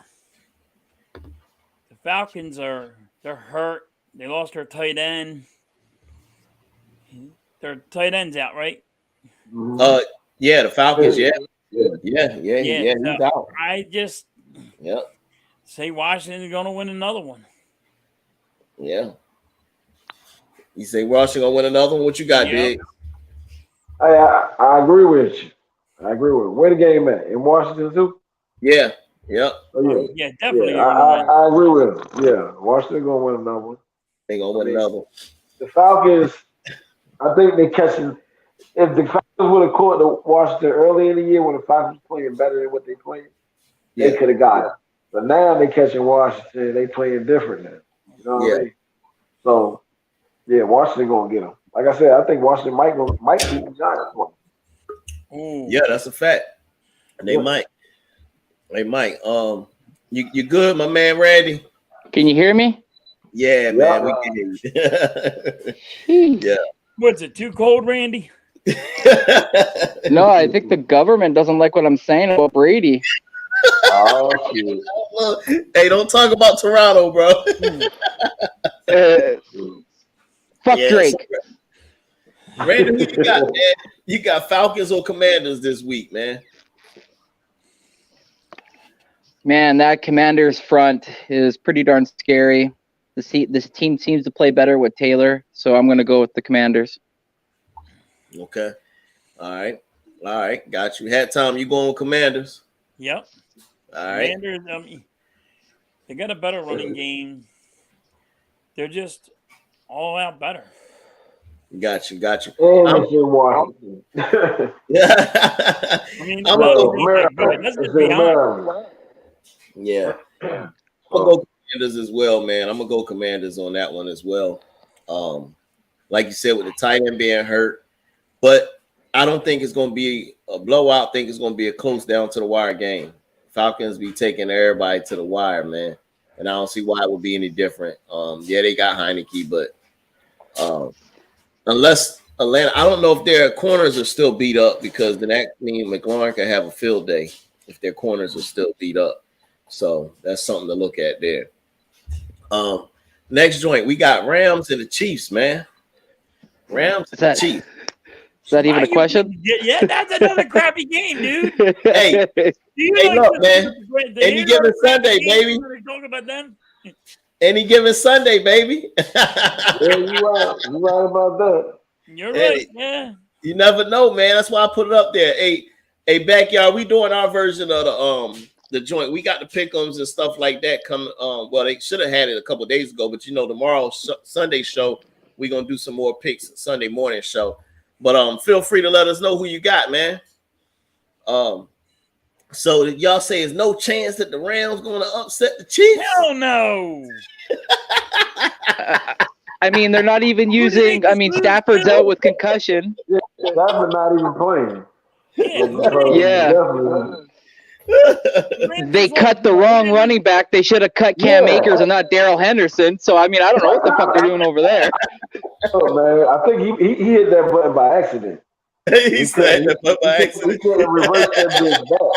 they're hurt. They lost their tight end. Their tight end's out, right? Yeah, the Falcons, yeah. So He's out. I just say Washington's gonna win another one. Yeah. You say Washington gonna win another one? What you got, Diggz? I agree with you. Where the game at? In Washington too? Yeah. Yep. Yeah, definitely. Yeah, I agree with him. Yeah, Washington gonna win another one. They gonna win another one. The Falcons, I think they catching. If the Falcons would have caught the Washington early in the year when the Falcons playing better than what they played, they could have got it. But now they catching Washington. They playing different now. You know what I mean? So, yeah, Washington going to get them. Like I said, I think Washington might beat the Giants. Yeah, that's a fact. They might. They might. You good, my man, Randy? Can you hear me? Yeah, man, we can hear you. Yeah. What's it, too cold, Randy? No, I think the government doesn't like what I'm saying about Brady. Oh, shit. Hey, don't talk about Toronto, bro. Fuck Drake. Randy, who you got, man? You got Falcons or Commanders this week, man? Man, that Commanders front is pretty darn scary. This team seems to play better with Taylor, so I'm going to go with the Commanders. Okay. All right. Got you. Hat time, you going with Commanders? Yep. All right. Commanders, they got a better running game. They're just all out better. Got you. And it's in Washington. I mean, It's in Maryland. Yeah. I'm gonna go Commanders as well, man. I'm gonna go Commanders on that one as well. Like you said, with the tight end being hurt, but I don't think it's gonna be a blowout. I think it's gonna be a close down to the wire game. Falcons be taking everybody to the wire, man, and I don't see why it would be any different. Yeah, they got Heineke, but unless Atlanta, I don't know if their corners are still beat up, because then that means McLaurin can have a field day if their corners are still beat up. So that's something to look at there. Next joint, we got Rams and the Chiefs, man. Rams and the Chiefs. Is that even a question? Yeah, that's another crappy game, dude. Hey, look, man. Any given Sunday, baby. Talk about them. Any given Sunday, baby. Yeah, you right. You right about that. You're right. Yeah. You never know, man. That's why I put it up there. Hey, backyard. We doing our version of the joint. We got the pick'ems and stuff like that coming. Well, they should have had it a couple of days ago, but tomorrow Sunday show, we're gonna do some more picks. Sunday morning show. But feel free to let us know who you got, man. So y'all say there's no chance that the Rams going to upset the Chiefs? Hell no. I mean, they're not even using. I mean, Stafford's out with concussion. Yeah, Stafford not even playing. Yeah. They cut the wrong running back. They should have cut Cam Akers and not Darrell Henderson. So, I mean, I don't know what the fuck they're doing over there. Oh, man, I think he hit that button by accident. He said that button by accident. He couldn't reverse that bitch back.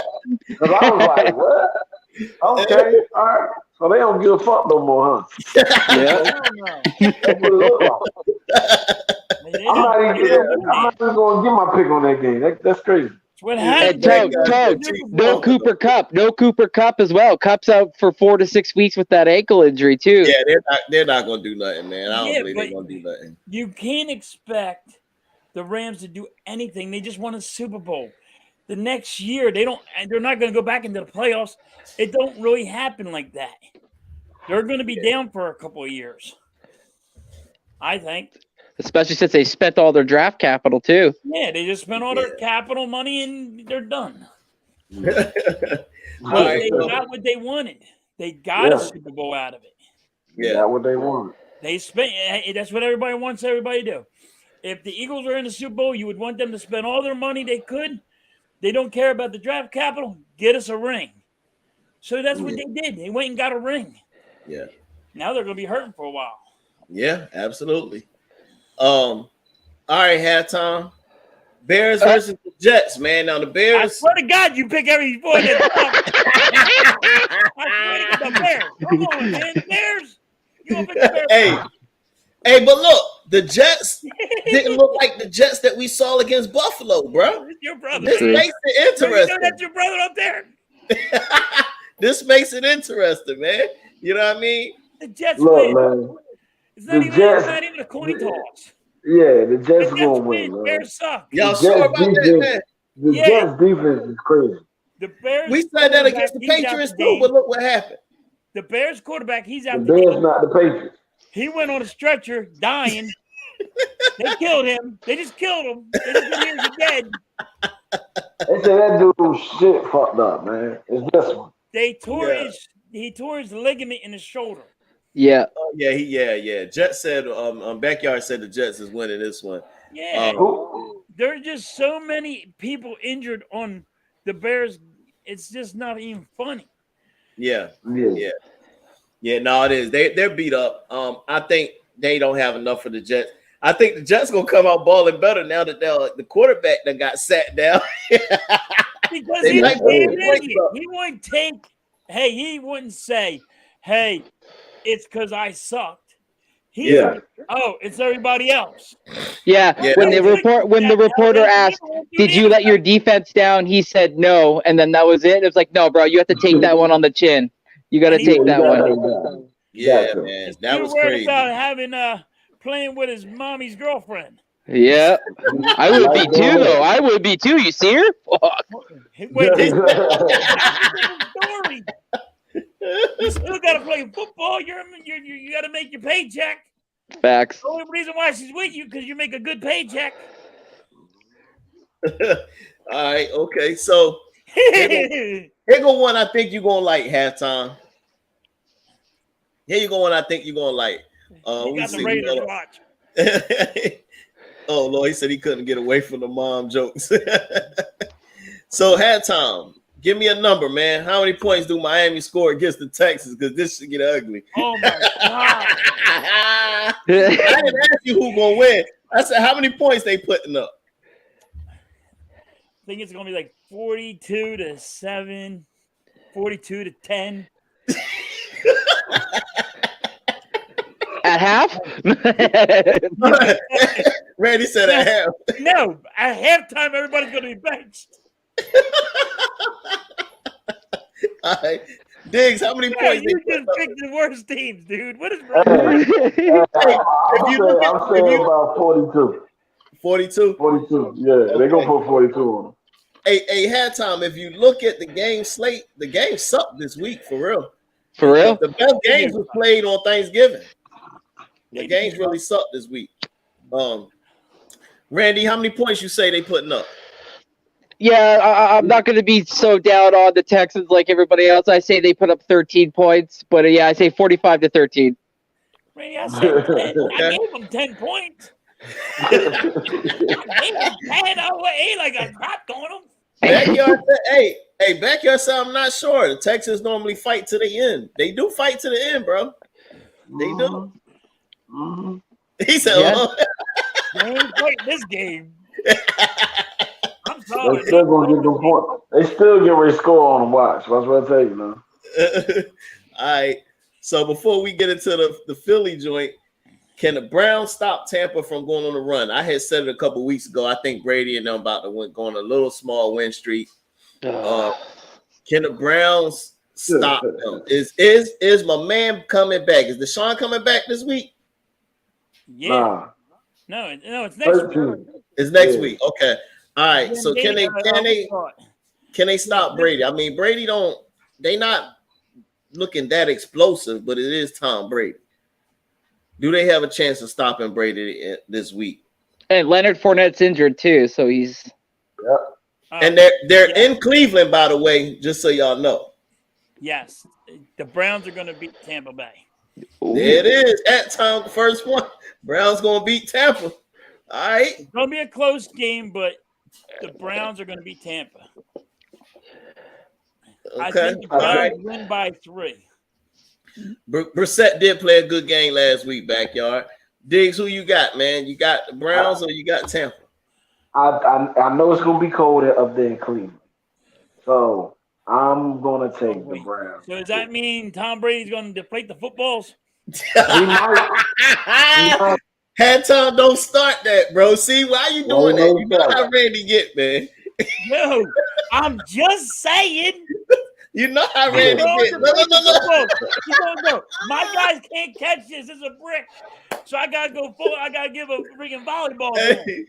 Because I was like, what? Okay, all right. So they don't give a fuck no more, huh? Yeah. That's what it look like. I'm not even going to get my pick on that game. That's crazy. What happened? No Cooper Kupp. No Cooper Kupp as well. Kupp's out for 4 to 6 weeks with that ankle injury too. Yeah, they're not gonna do nothing, man. I don't believe they're gonna do nothing. You can't expect the Rams to do anything. They just won a Super Bowl. The next year, they're not gonna go back into the playoffs. It don't really happen like that. They're gonna be down for a couple of years, I think. Especially since they spent all their draft capital too. Yeah, they just spent all their capital money and they're done. They got what they wanted. They got a Super Bowl out of it. Yeah, that's what they wanted. They spent. That's what everybody wants everybody to do. If the Eagles are in the Super Bowl, you would want them to spend all their money they could. They don't care about the draft capital. Get us a ring. So that's what they did. They went and got a ring. Yeah. Now they're going to be hurting for a while. Yeah, absolutely. All right, halftime. Bears versus the Jets, man. Now the Bears. I swear to God, you pick every boy. I swear to the Bears. Come on, man. Bears. You gonna pick the Bears? Hey, but look, the Jets didn't look like the Jets that we saw against Buffalo, bro. Your brother. This makes it interesting. You know that's your brother up there. This makes it interesting, man. You know what I mean? The Jets win. Man. It's not even a coin toss. Yeah, the Jets going to win, man. Bears suck. Y'all sure about that, man? The Jets defense is crazy. The Bears. We said that against the Patriots too, but look what happened. The Bears quarterback, he's out. The Bears, not the Patriots. He went on a stretcher, dying. They killed him. They just killed him. They just said he was dead. They said that dude's shit fucked up, man. It's this one. He tore his ligament in his shoulder. Yeah. Yeah. Jets said, Backyard said the Jets is winning this one. Yeah. There are just so many people injured on the Bears. It's just not even funny. Yeah. No, it is. They're beat up. I think they don't have enough for the Jets. I think the Jets gonna come out balling better now that the quarterback that got sat down. Because he wouldn't take. Hey, he wouldn't say, "Hey, it's because I sucked." It's everybody else. Yeah. When the reporter asked, "Did you let your defense down?" He said no, and then that was it. It was like, no, bro, you have to take that one on the chin. You got to take that one. Yeah, man, that was crazy. About having playing with his mommy's girlfriend. Yeah, I would be too, though. I would be too. You see her? Fuck. Wait, story. You still got to play football. You got to make your paycheck. Facts. The only reason why she's with you because you make a good paycheck. All right, okay. So here go one I think you're gonna like halftime. Here you go one I think you're gonna like. You got the Raiders watch. Oh Lord, he said he couldn't get away from the mom jokes. So halftime. Give me a number, man. How many points do Miami score against the Texans? Because this should get ugly. Oh my God. I didn't ask you who's gonna win. I said how many points they putting up. I think it's gonna be like 42-7, 42-10. At half? Randy said at half. No, at halftime everybody's gonna be benched. All right. Diggz, how many points? You just picked the worst teams, dude. What is wrong? I'm saying about 42. 42? 42, yeah. Okay. They're going to put 42 on them. Hey, halftime, if you look at the game slate, the game sucked this week, for real. For real? The best games were played on Thanksgiving. The games really sucked this week. Randy, how many points you say they putting up? Yeah, I'm not going to be so down on the Texans like everybody else. I say they put up 13 points, but yeah, I say 45-13. Randy, I said 10. I gave them 10 points. I gave them 10. I ain't like a crap on them. Backyard said, hey, Backyard said, I'm not sure. The Texans normally fight to the end. They do fight to the end, bro. They do. Mm-hmm. He said, They ain't fighting this game. I'm They sorry. still gonna get them points. They still get ready to score on them. Watch. That's what I tell you, man. All right. So before we get into the Philly joint, can the Browns stop Tampa from going on the run? I had said it a couple weeks ago. I think Brady and them about to go on a little small win streak. Can the Browns stop them? Is my man coming back? Is Deshaun coming back this week? Yeah. Nah. No, it's next week. It's next week. Okay. All right. So can they stop Brady? I mean, they not looking that explosive, but it is Tom Brady. Do they have a chance of stopping Brady this week? And Leonard Fournette's injured too, so he's. Yep. And they're in Cleveland, by the way, just so y'all know. Yes, the Browns are going to beat Tampa Bay. Ooh. There it is. At time, the first one. Browns going to beat Tampa. All right. It's going to be a close game, but the Browns are going to beat Tampa. Okay. I think the Browns win by 3. Brissett did play a good game last week, Backyard. Diggz, who you got, man? You got the Browns or you got Tampa? I know it's gonna be cold up there in Cleveland, so I'm gonna take the Browns. So does that mean Tom Brady's going to deflate the footballs? He might. Had Tom don't start that, bro. See, why you doing that? You know how Randy get, man. No, I'm just saying. You know how Randy get. No. My guys can't catch this. It's a brick. So I gotta go full. I gotta give a freaking volleyball. Hey,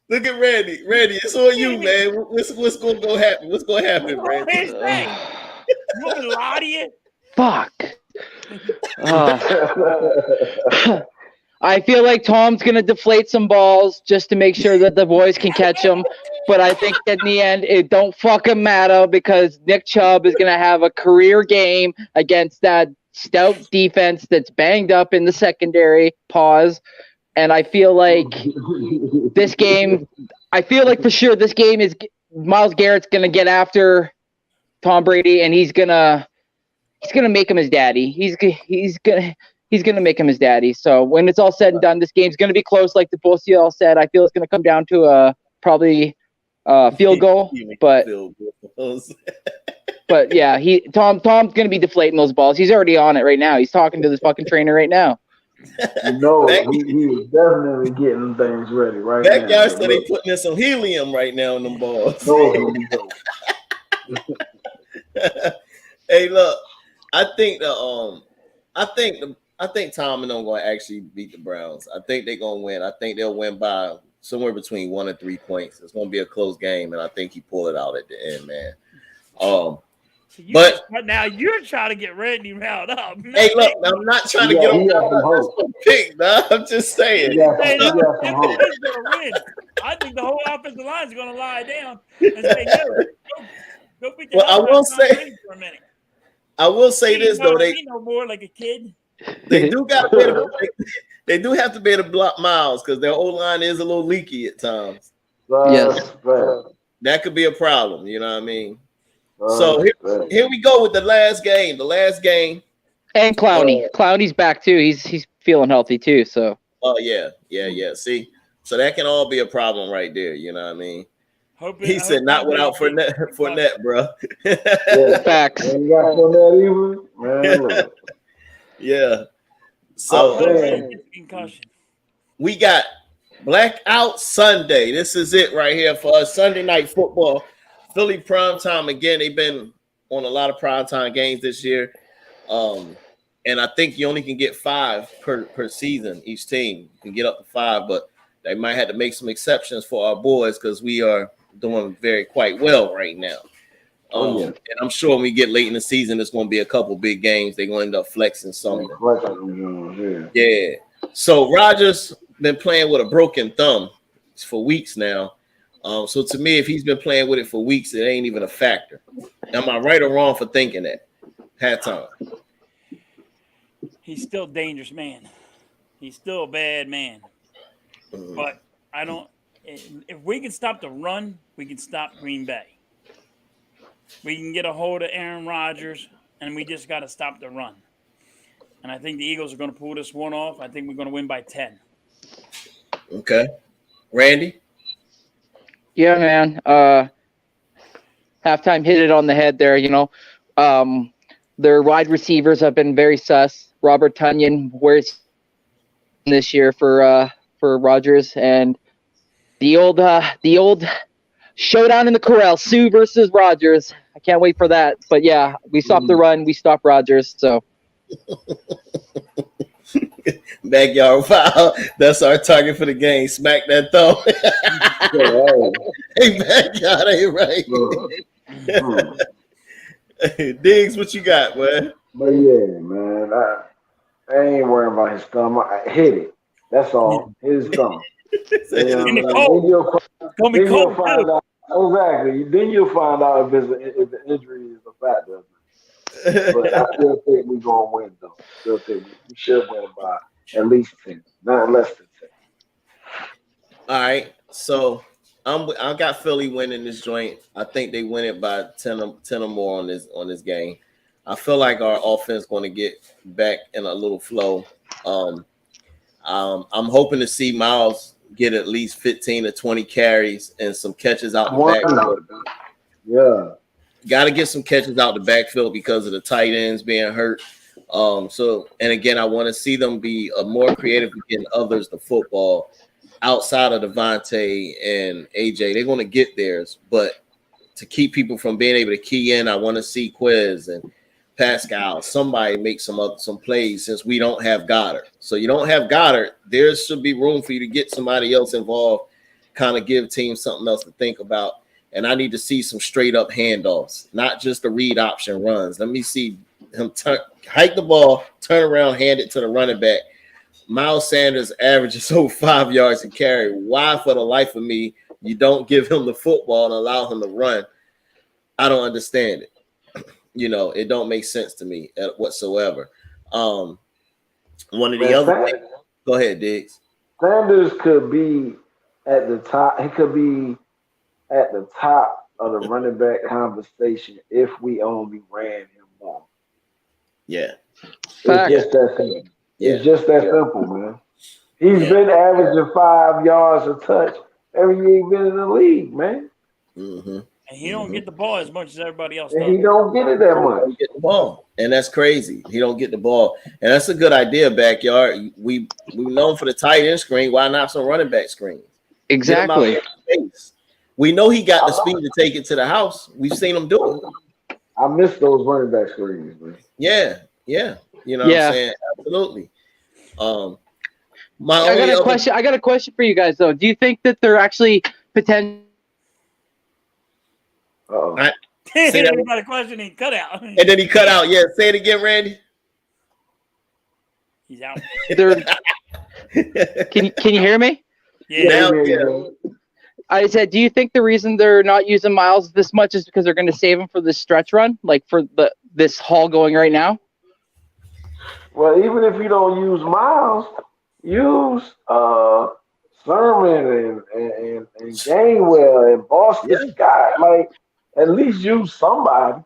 look at Randy. Randy, it's on you, man. What's gonna go happen? What's gonna happen, Randy? You want me to lie to you? Fuck. I feel like Tom's gonna deflate some balls just to make sure that the boys can catch them. But I think in the end, it don't fucking matter because Nick Chubb is gonna have a career game against that stout defense that's banged up in the secondary. Pause. And I feel like this game. I feel like for sure this game is Myles Garrett's gonna get after Tom Brady, and he's gonna make him his daddy. He's gonna make him his daddy. So when it's all said and done, this game's gonna be close, like the both of y'all said. I feel it's gonna come down to a probably field goal, but yeah, Tom's gonna be deflating those balls. He's already on it right now. He's talking to this fucking trainer right now. No, he's definitely getting things ready right now. Backyard said they putting in some helium right now in them balls. Hey, look, I think Tom and them going to actually beat the Browns. I think they're going to win. I think they'll win by somewhere between 1 and 3 points. It's going to be a close game, and I think he pulled it out at the end, man. But now you're trying to get Randy riled up. Man. Hey, look, I'm not trying to get him pick. I'm just saying. Hey, look, gonna win. I think the whole offensive line is going to lie down and say, go beat the I will say for a minute. I will say this though, they no more like a kid. They do got to they do have to be able to block Miles because their O line is a little leaky at times. Yes, that could be a problem. You know what I mean? So here we go with the last game. And Clowney. Clowney's back too. He's feeling healthy too. So. Oh yeah. See, so that can all be a problem right there. You know what I mean? He said not without Fournette, bro. Facts. Yeah. So we got Blackout Sunday. This is it right here for us. Sunday night football. Philly primetime again. They've been on a lot of primetime games this year. And I think you only can get 5 per season. Each team you can get up to 5, but they might have to make some exceptions for our boys because we are doing quite well right now. And I'm sure when we get late in the season, there's going to be a couple big games. They're going to end up flexing some. Yeah. So Rodgers been playing with a broken thumb for weeks now. So to me, if he's been playing with it for weeks, it ain't even a factor. Am I right or wrong for thinking that? Halftime. He's still a dangerous man. He's still a bad man. But I don't. If we can stop the run, we can stop Green Bay. We can get a hold of Aaron Rodgers, and we just got to stop the run. And I think the Eagles are going to pull this one off. I think we're going to win by 10. Okay. Randy? Yeah, man. Halftime hit it on the head there, Their wide receivers have been very sus. Robert Tonyan, where's this year for Rodgers, and the old showdown in the corral, Sue versus Rodgers. I can't wait for that. But yeah, we stopped the run, we stopped Rodgers. So backyard foul. That's our target for the game. Smack that thumb. Hey, backyard ain't right. Diggz, what you got, man? But yeah, man, I ain't worrying about his thumb. I hit it. That's all. His thumb. In the cold. Then you'll find out. Exactly. Then you'll find out if the injury is a factor. But I still think we're gonna win, though. Still think we should win by at least 10, not less than 10. All right. So I got Philly winning this joint. I think they win it by 10 or more on this game. I feel like our offense going to get back in a little flow. I'm hoping to see Miles get at least 15 to 20 carries and some catches out the backfield. Yeah. Got to get some catches out the backfield because of the tight ends being hurt. And again, I want to see them be more creative with getting others the football outside of Devontae and AJ. They're going to get theirs, but to keep people from being able to key in, I want to see Quiz and Pascal, somebody make some plays since we don't have Goddard. So you don't have Goddard, there should be room for you to get somebody else involved, kind of give teams something else to think about. And I need to see some straight up handoffs, not just the read option runs. Let me see him hike the ball, turn around, hand it to the running back. Miles Sanders averages over 5 yards a carry. Why, for the life of me, You don't give him the football and allow him to run. I don't understand it. It don't make sense to me whatsoever. One of the other things, go ahead, Diggz. Sanders could be at the top. He could be at the top of the running back conversation if we only ran him more. Yeah. Fact. It's just that simple. Yeah. It's just that simple, man. He's been averaging 5 yards a touch every year he's been in the league, man. Mm-hmm. And he don't get the ball as much as everybody else And does. he don't get it that He much. don't get the ball, and that's crazy. He don't get the ball, and that's a good idea. Backyard. We known for the tight end screen. Why not some running back screens? Exactly. We know he got the speed to take it to the house. We've seen him do it. I miss those running back screens, man. Yeah. You know what I'm saying? Absolutely. I got a question for you guys though. Do you think that they're actually potential? Uh-oh. He got a question. He cut out. And then he cut out. Yeah, say it again, Randy. He's out. Can you hear me? Yeah. I said, do you think the reason they're not using Miles this much is because they're going to save him for this stretch run, like for this haul going right now? Well, even if you don't use Miles, use Sermon and Gainwell and Boston Scott. Like, at least use somebody.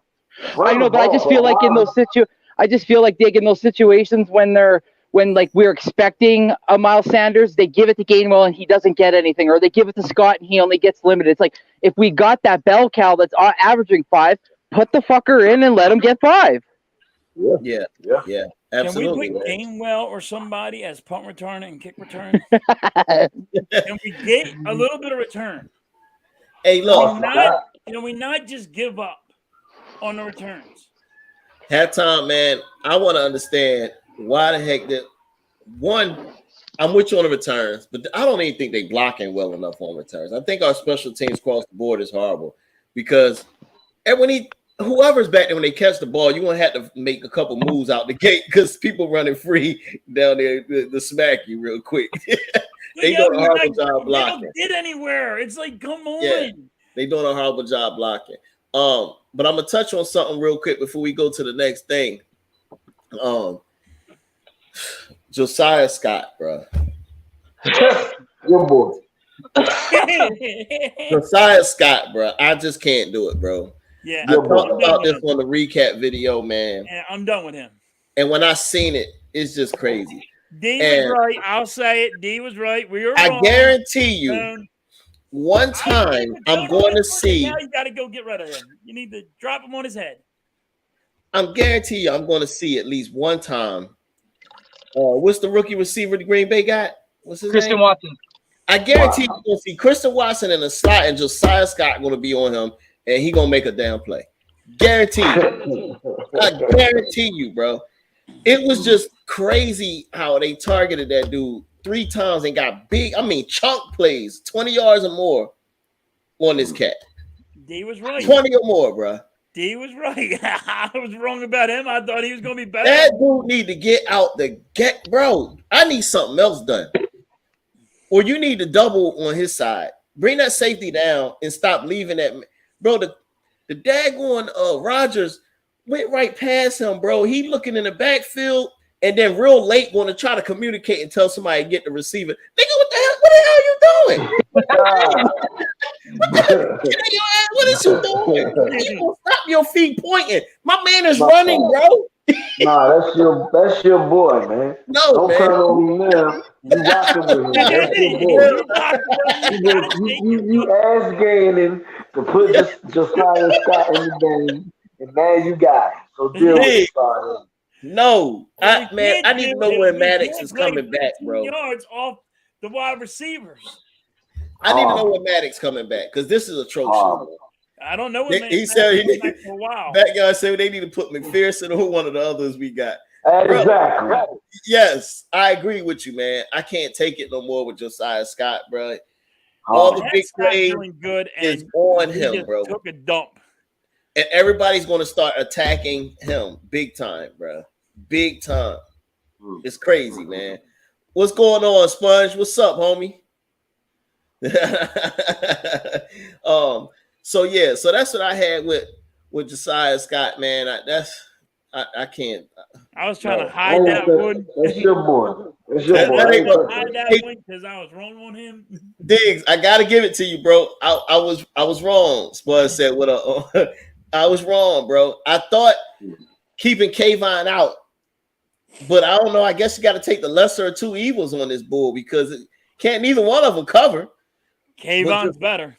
I know, but I just feel like in those situations when we're expecting a Miles Sanders, they give it to Gainwell and he doesn't get anything, or they give it to Scott and he only gets limited. It's like, if we got that bell cow that's averaging 5, put the fucker in and let him get 5. Yeah. Absolutely. Can we put Gainwell or somebody as punt return and kick return? Can we get a little bit of return? Hey, look. Can we not just give up on the returns? Halftime, man, I want to understand why the heck that one. I'm with you on the returns, but I don't even think they blocking well enough on returns. I think our special teams across the board is horrible because whoever's back there when they catch the ball, you're gonna have to make a couple moves out the gate because people running free down there to smack you real quick. They doing a horrible job blocking. They don't get anywhere. It's like, come on. Yeah, they doing a horrible job blocking. But I'm gonna touch on something real quick before we go to the next thing. Josiah Scott, bro. Your boy. Josiah Scott, bro. I just can't do it, bro. Yeah, I talked about this on the recap video, man. And I'm done with him. And when I seen it, it's just crazy. D was right. I'll say it. D was right. We were wrong. I guarantee you, one time I'm going to see. Now you got to go get rid of him. You need to drop him on his head. I'm guarantee you, I'm going to see at least one time. What's the rookie receiver the Green Bay got? What's his Christian name? Watson. I guarantee you're going to see Christian Watson in the slot and Josiah Scott going to be on him, and he going to make a damn play. Guarantee you. I guarantee you, bro. It was just crazy how they targeted that dude 3 times and got big, chunk plays, 20 yards or more on this cat. D was right. 20 or more, bro. D was right. I was wrong about him. I thought he was going to be better. That dude need to get out bro. I need something else done. Or you need to double on his side. Bring that safety down and stop leaving that. Bro, the daggone Rodgers went right past him, bro. He looking in the backfield and then real late going to try to communicate and tell somebody to get the receiver. Nigga, what the hell are you doing? What is you doing? You gonna stop your feet pointing. My man is running, bro. Nah, that's your boy, man. No, don't man. turn on me now. You rocking with him. That's your boy. You ass gaining to put Josiah Scott in the game, and now you got it. So deal with it. No, I need to know when Maddox is coming back, bro. Yards off the wide receivers. I need to know when Maddox coming back because this is atrocious. I don't know. He said he need, for a while. that guy said they need to put McPherson or one of the others we got. Exactly. Bro, yes, I agree with you, man. I can't take it no more with Josiah Scott, bro. All the big plays is on him, bro. Took a dump. And everybody's going to start attacking him big time, bro. Big time. It's crazy, man. What's going on, Sponge? What's up, homie? So yeah, so that's what I had with Josiah Scott, man. I can't. I was trying to hide that one. That's your boy. That's your That- boy. that I ain't ain't gonna- touching Hide it. that one because I was wrong on him. Diggz, I gotta give it to you, bro. I was wrong. Spud said what I was wrong, bro. I thought keeping Kayvon out, but I don't know. I guess you got to take the lesser of two evils on this bull because can't neither one of them cover. Kayvon's better.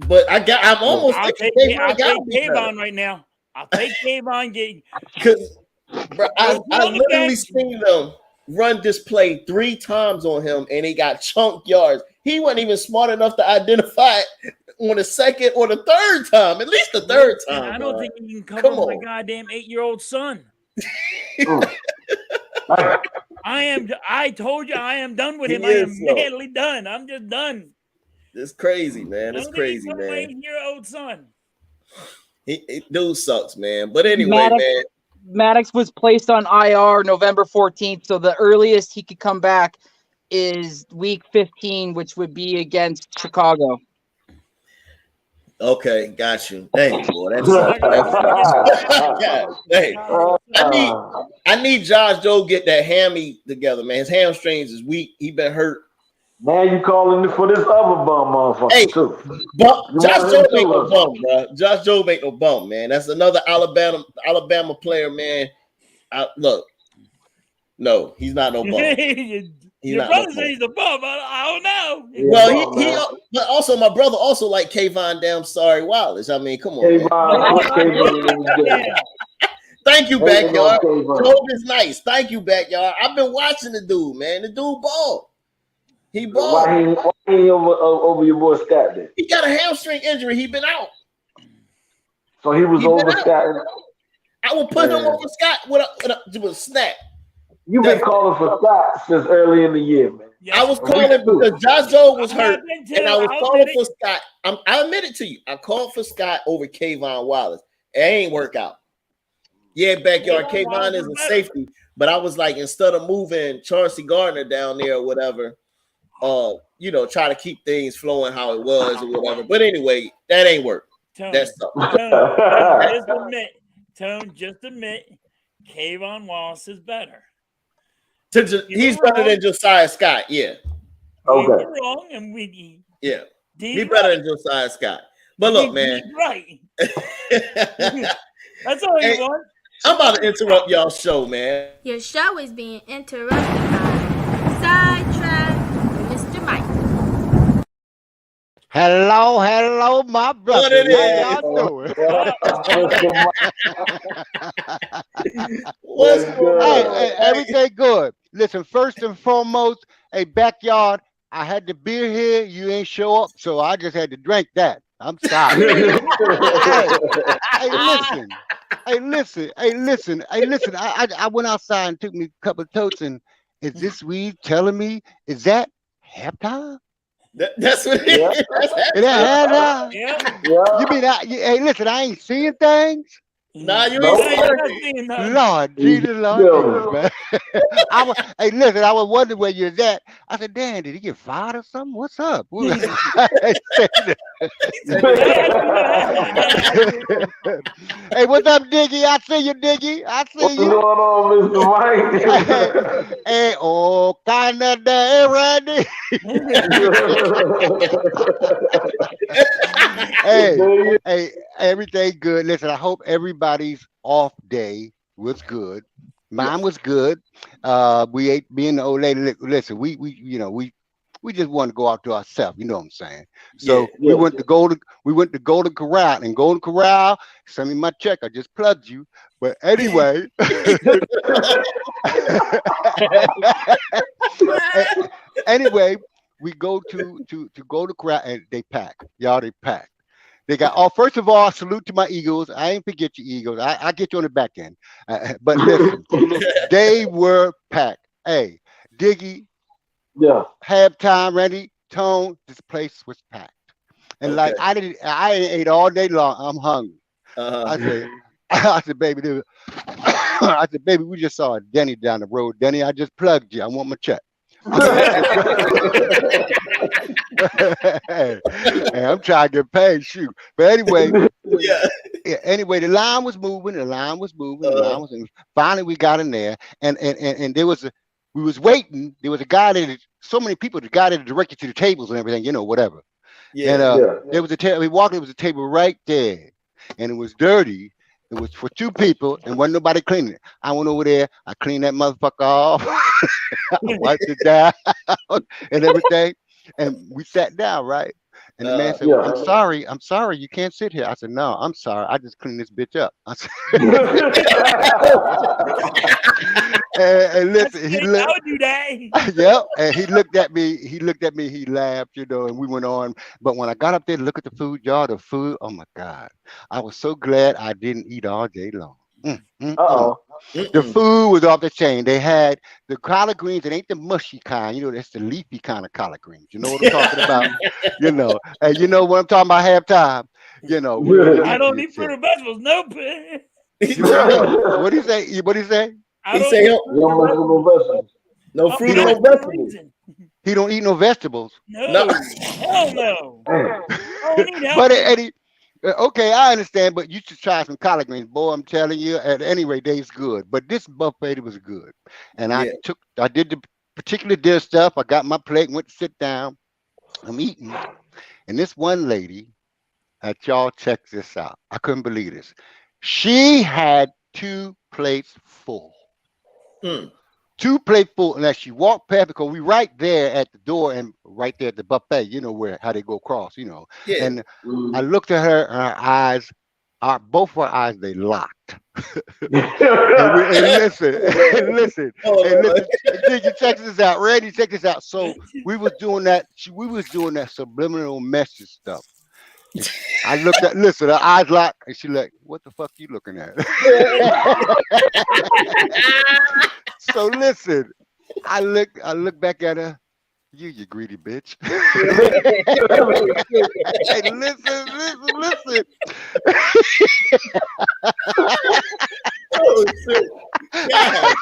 But I'm almost I'll thinking take Kayvon gotta be better. Kayvon right now. I'll take Kayvon. Because I on the literally bench. seen them run this play 3 times on him, and he got chunk yards. He wasn't even smart enough to identify it on the second or the third time, at least the third time. I don't think you can cover Come my on. goddamn 8-year-old son. I told you I am done with him. He I am is slow. madly done. I'm just done. It's crazy, man. It's crazy, My man. 8-year-old son. He dude sucks, man. But anyway, Maddox- man. Maddox was placed on IR November 14th, so the earliest he could come back is week 15, which would be against Chicago. Okay, got you. Thank you, boy. God, hey, I need Josh Joe get that hammy together, man. His hamstrings is weak. He been hurt. Now you calling for this other bum motherfucker Hey, too. Josh Joe ain't no bum, bro. Josh Joe ain't no bum, man. That's another Alabama player, man. Look, no, he's not no bum. Your brother says he's a bum. I don't know. Well, he but also my brother also like Kayvon damn sorry Wallace. I mean, come on. Man. Thank you, Backyard. Job is nice. Thank you, Backyard. I've been watching the dude, man. The dude balled. He balled. Why he over your boy Scott then? He got a hamstring injury. He been out. So he was over Scott. I would put him over Scott with a snap. You've been calling for Scott since early in the year, man. I was calling because Josh Joe was hurt, and I was calling for Scott. I admit it to you. I called for Scott over Kayvon Wallace. It ain't work out. Yeah, Backyard. Kayvon is a safety, but I was like, instead of moving Chauncey Gardner down there or whatever, try to keep things flowing how it was or whatever. But anyway, that ain't work. That's Tone, just admit, Kayvon Wallace is better. He's better than Josiah Scott, yeah. Okay. We were wrong, and yeah. He's better than Josiah Scott. But look, man. Right. That's all you want. I'm about to interrupt y'all's show, man. Your show is being interrupted by Sidetrack Mr. Mike. Hello, my brother. How y'all doing? What's good? Hey, everything good. Listen, first and foremost, Backyard, I had the beer here. You ain't show up, so I just had to drink that. I'm sorry. Listen. I went outside and took me a couple of totes, and is this weed telling me, is that halftime? That's what it is. Is that halftime? Yeah. You mean, listen, I ain't seeing things? Nah, you ain't seeing Lord Jesus, man. I was wondering where you're at. I said, Dan, did he get fired or something? What's up? Hey, what's up, Diggy? I see you, Diggy. I see What's you. going on, Mr. Mike? Hey, oh, kind of day, Randy. Hey, everything good. Listen, I hope everybody's off day was good. Mine was good. We ate. Me and the old lady. Listen, we just wanted to go out to ourselves. You know what I'm saying? So we went to Golden Corral. And Golden Corral, send me my check. I just plugged you. But anyway, anyway, we go to Golden Corral and they pack. Y'all, they pack. They got, first of all, salute to my Eagles. I ain't forget you, Eagles. I get you on the back end. But listen, they were packed. Hey, Diggy, halftime, Randy, Tone, this place was packed. And like, I ate all day long. I'm hungry. I said, baby, we just saw Denny down the road. Denny, I just plugged you. I want my check. Hey, I'm trying to get paid, shoot. But anyway, Yeah. anyway, the line was moving, and finally we got in there, and there was we was waiting. There was a guy that so many people, the guy that directed to the tables and everything, whatever. Yeah. And there was a table. We walked. There was a table right there, and it was dirty. It was for two people, and wasn't nobody cleaning it. I went over there. I cleaned that motherfucker off. I wiped it down and everything, and we sat down, right? And the man said, well, I'm sorry, you can't sit here. I said, no, I'm sorry. I just cleaned this bitch up. I said, and listen, he looked. I would do that. Yep. And he looked at me, he laughed, and we went on. But when I got up there to look at the food, y'all, the food, oh my God. I was so glad I didn't eat all day long. The food was off the chain. They had the collard greens. It ain't the mushy kind, that's the leafy kind of collard greens. You know what I'm talking about? And you know what I'm talking about halftime. I don't eat fruit and vegetables. Nope. What do you say? What do you say? He say no fruit, no vegetables. He don't eat no vegetables. No. Hell no. But okay, I understand, but you should try some collard greens, boy. I'm telling you. At any rate, they's good. But this buffet was good, and I did the particular dish stuff. I got my plate, went to sit down. I'm eating, and this one lady, y'all check this out. I couldn't believe this. She had 2 plates full. 2 plates full, and as she walked past, because we right there at the door and right there at the buffet, how they go across, Yeah. And I looked at her, and her eyes, both her eyes, they locked. and listen, you check this out, Randy, check this out. So we was doing that subliminal message stuff. I looked at, her eyes locked, and she like, what the fuck you looking at? So listen, I look back at her, you greedy bitch. Hey, listen. Oh, shit. God,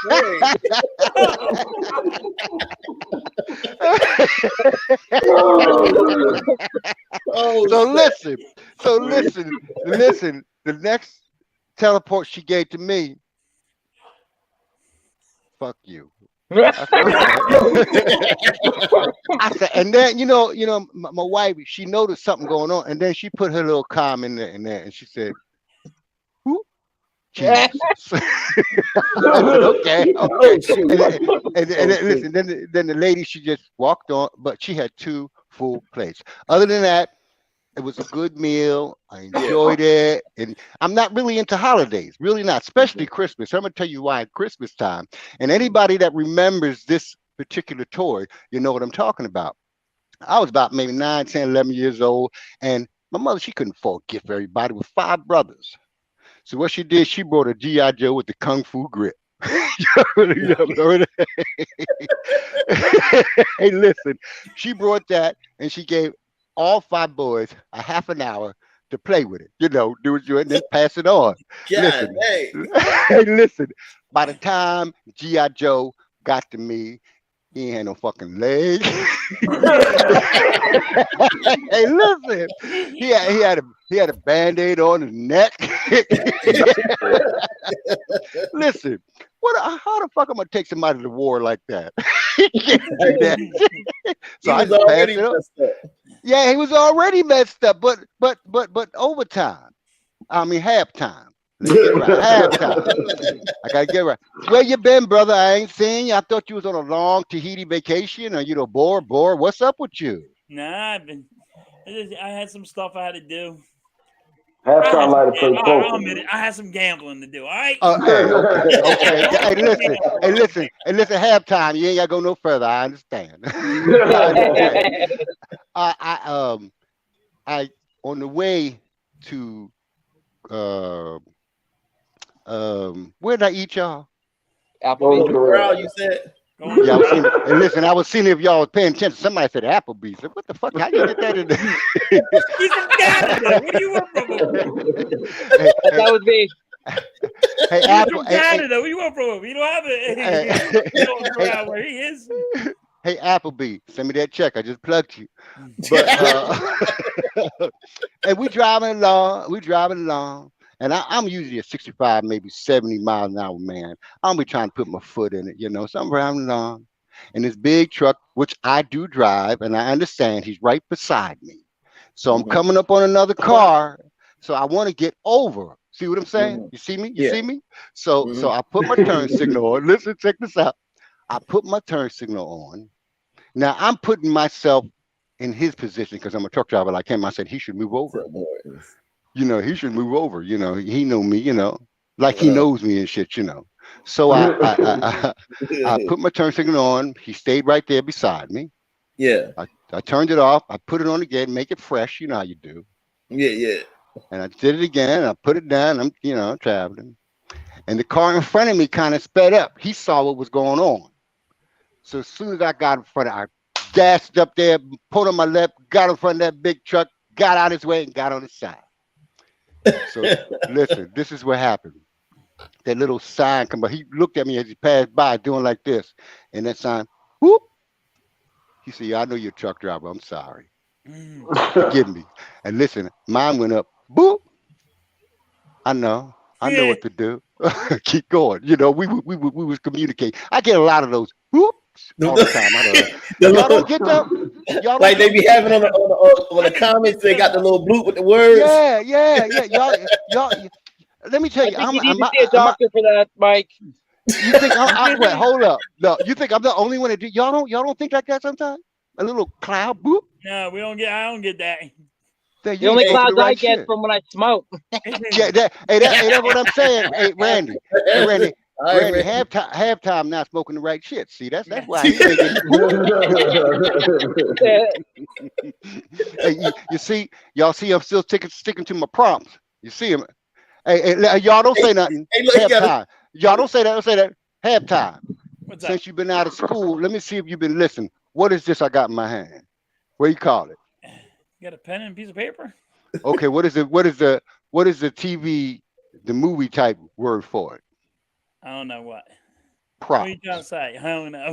So listen. The next teleport she gave to me, fuck you. I said, and then my wife, she noticed something going on, and then she put her little calm in there, and she said, "Who?" Jesus. I said, okay. And listen, then the lady, she just walked on, but she had 2 full plates. Other than that, it was a good meal. I enjoyed it. And I'm not really into holidays, really not, especially Christmas. I'm going to tell you why Christmas time. And anybody that remembers this particular toy, you know what I'm talking about. I was about maybe 9, 10, 11 years old. And my mother, she couldn't afford a gift for everybody with 5 brothers. So what she did, she brought a G.I. Joe with the Kung Fu grip. Hey, listen, she brought that and she gave all 5 boys a half an hour to play with it. Do what you and then pass it on. God, Listen, by the time G.I. Joe got to me, he ain't had no fucking leg. Hey, listen, he had a Band-Aid on his neck. Listen, how the fuck am I gonna take somebody to war like that? So I just passed it up. Yeah, he was already messed up, but overtime. I mean halftime. Let's get right. Halftime. I gotta get right. Where you been, brother? I ain't seen you. I thought you was on a long Tahiti vacation, or bored. What's up with you? Nah, I had some stuff I had to do. Halftime might have played I'll admit it. I had some gambling to do. All right. Okay. Hey, listen. Halftime. You ain't gotta go no further. I understand. I on the way to where did I eat, y'all? Applebee's. Corral, you said. Yeah, I was seeing if y'all was paying attention. Somebody said Applebee's. What the fuck? How you get that in there? He's from Canada. What do you want from him? That was me. Hey, He's from Canada. What do you want from him? You don't have it. You don't go out where he is. Hey, Applebee, send me that check. I just plugged you. But and we driving along. And I'm usually a 65, maybe 70 miles an hour man. I'll be trying to put my foot in it, So I'm driving along. And this big truck, which I do drive, and I understand he's right beside me. So I'm coming up on another car. So I want to get over. See what I'm saying? You see me? You see me? So I put my turn signal on. Listen, check this out. I put my turn signal on. Now I'm putting myself in his position because I'm a truck driver like him. I said he should move over. He should move over. He know me. Like he knows me and shit. So I put my turn signal on. He stayed right there beside me. Yeah. I turned it off. I put it on again, make it fresh. You know how you do. Yeah. And I did it again. I put it down. I'm traveling. And the car in front of me kind of sped up. He saw what was going on. So as soon as I got in front of it, I gassed up there, pulled on my left, got in front of that big truck, got out his way, and got on the side. So listen, this is what happened. That little sign come by. He looked at me as he passed by doing like this. And that sign, whoop. He said, I know you're a truck driver. I'm sorry. Forgive me. And listen, mine went up. Boop. I know what to do. Keep going. We was communicating. I get a lot of those whoops all the time. Y'all don't get them? Like they be having on the comments, they got the little bloop with the words. Yeah. Y'all. Let me tell you, you need to see a doctor for that, Mike. You think wait, hold up. No, you think I'm the only one that do? Y'all don't think like that sometimes? A little cloud boop? No, I don't get that. The only clouds I get from when I smoke. Yeah, that's what I'm saying. Hey, Randy, halftime not smoking the right shit. See, that's why he's thinking. Hey, you see, y'all see, I'm still sticking to my prompts. You see him. Hey, y'all don't say nothing. Hey, look, halftime. Y'all don't say that. Don't say that. Halftime. What's that? Since you've been out of school, let me see if you've been listening. What is this I got in my hand? What do you call it? You got a pen and a piece of paper? Okay, what is the TV, the movie type word for it? I don't know what. Prop. What are you trying to say? I don't know.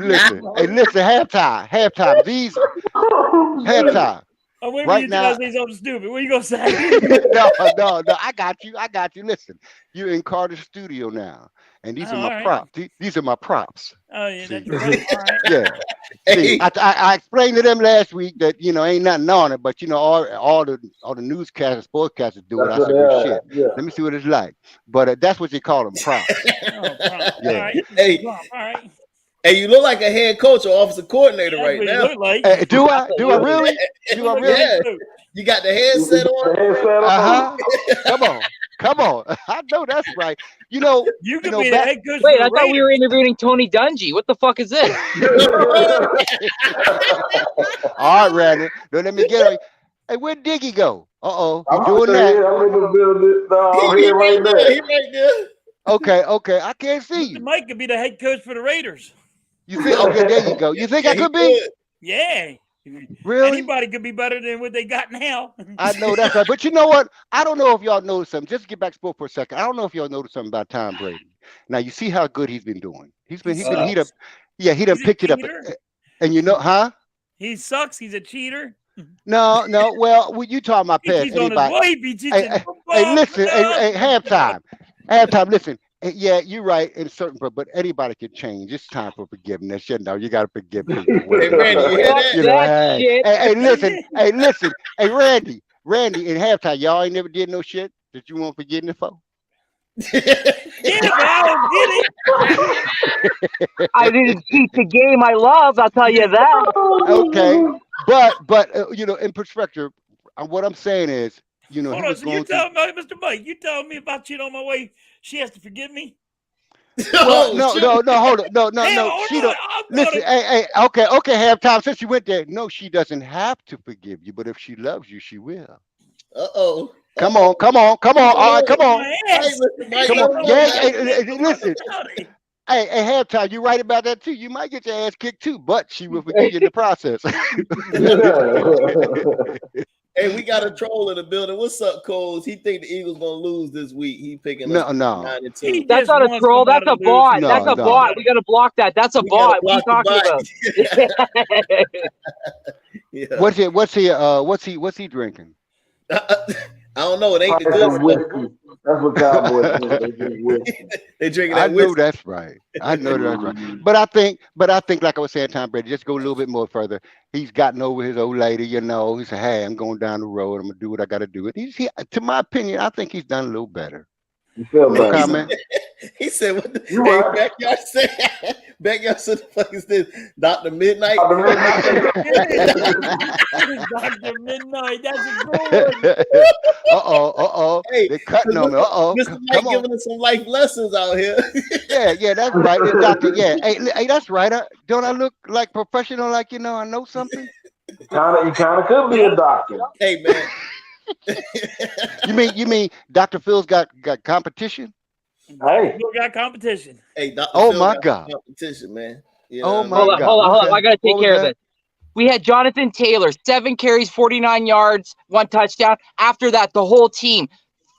listen. Halftime. These halftime. Oh, wait, right you now, say something stupid. What are you gonna say? No. I got you. Listen, you're in Carter's studio now, and these are my props. These are my props. Oh yeah, see? that's right. All right. Yeah. See, I explained to them last week that ain't nothing on it, but all the newscasters, sportscasters do it. I said, well, shit. Yeah. Let me see what it's like. But that's what they call them, props. Oh, prop. Yeah. All right. Hey. Prop. All right. Hey, you look like a head coach or offensive coordinator That's right what you now. look like. Hey, do I really? Do I really? Yeah. You got the headset on. Come on. I know that's right. You could be the head coach. Wait, I thought we were interviewing Tony Dungy. What the fuck is this? All right, Randy. Don't let me get on. Hey, where'd Diggy go? You doing that? I'm in the building. He right there. Okay. I can't see you. Mike could be the head coach for the Raiders. You think? Okay, there you go. You think I could be? Yeah. Really? Anybody could be better than what they got now. I know that's right. But you know what? I don't know if y'all noticed something. Just to get back to sport for a second. I don't know if y'all noticed something about Tom Brady. Now you see how good he's been doing. He done picked it up. And huh? He sucks. He's a cheater. No. Well, you talking about past anybody? Hey, listen. Hey, halftime. Listen. Yeah, you're right in certain, but anybody can change. It's time for forgiveness. You got to forgive people. Hey, Randy, you hear that? Hey, listen. Hey, Randy, in halftime, y'all ain't never did no shit that you want forgiveness for? Yeah, but I don't get it. I didn't cheat the game I love. I'll tell you that. Okay, but in perspective, what I'm saying is, Hold on, so you tell me, Mr. Mike, you telling me about shit on my way. She has to forgive me? Well, no, hold on. No. She don't. Listen, hey, okay, halftime. Since you went there, no, she doesn't have to forgive you, but if she loves you, she will. Come on. All right, come on. Yeah, listen. Hey, halftime, you right about that too. You might get your ass kicked too, but she will forgive you in the process. Hey, we got a troll in the building. What's up, Coles? He think the Eagles gonna lose this week. He picking No, us no. 9-2. That's not a troll. That's a bot. No, That's a no. bot. We got to block that. That's a We gotta bot. What are you block the talking about? Yeah. What's he drinking? I don't know. It ain't the Probably good some stuff. whiskey. That's what Cowboys do. They drink whiskey. They drinking I that know whiskey. that's right. I know that's right. But I think, like I was saying, Tom Brady, just go a little bit more further. He's gotten over his old lady, you know. He said, "Hey, I'm going down the road. I'm gonna do what I got to do." And to my opinion, I think he's done a little better. You feel No better. comment. He said, "What the You hey, right. backyard said? Backyard said the fuck is this? Dr. Midnight." Dr. Midnight, that's a good one. Uh-oh. Hey, They're cutting on me. Mr. Mike Come on. giving us some life lessons out here. Yeah, that's right. The doctor, yeah. Hey, that's right. Don't I look like professional? Like, you know, I know something. You kind of could be a doctor. Hey, man. You mean Dr. Phil's got competition? Hey, We got competition. Hey, Dr. Oh, Phil my got God. competition, man. You Oh, know my what I mean? God. Hold on. Okay. I got to take What was care of that? this. We had Jonathan Taylor, 7 carries, 49 yards, 1 touchdown. After that, the whole team,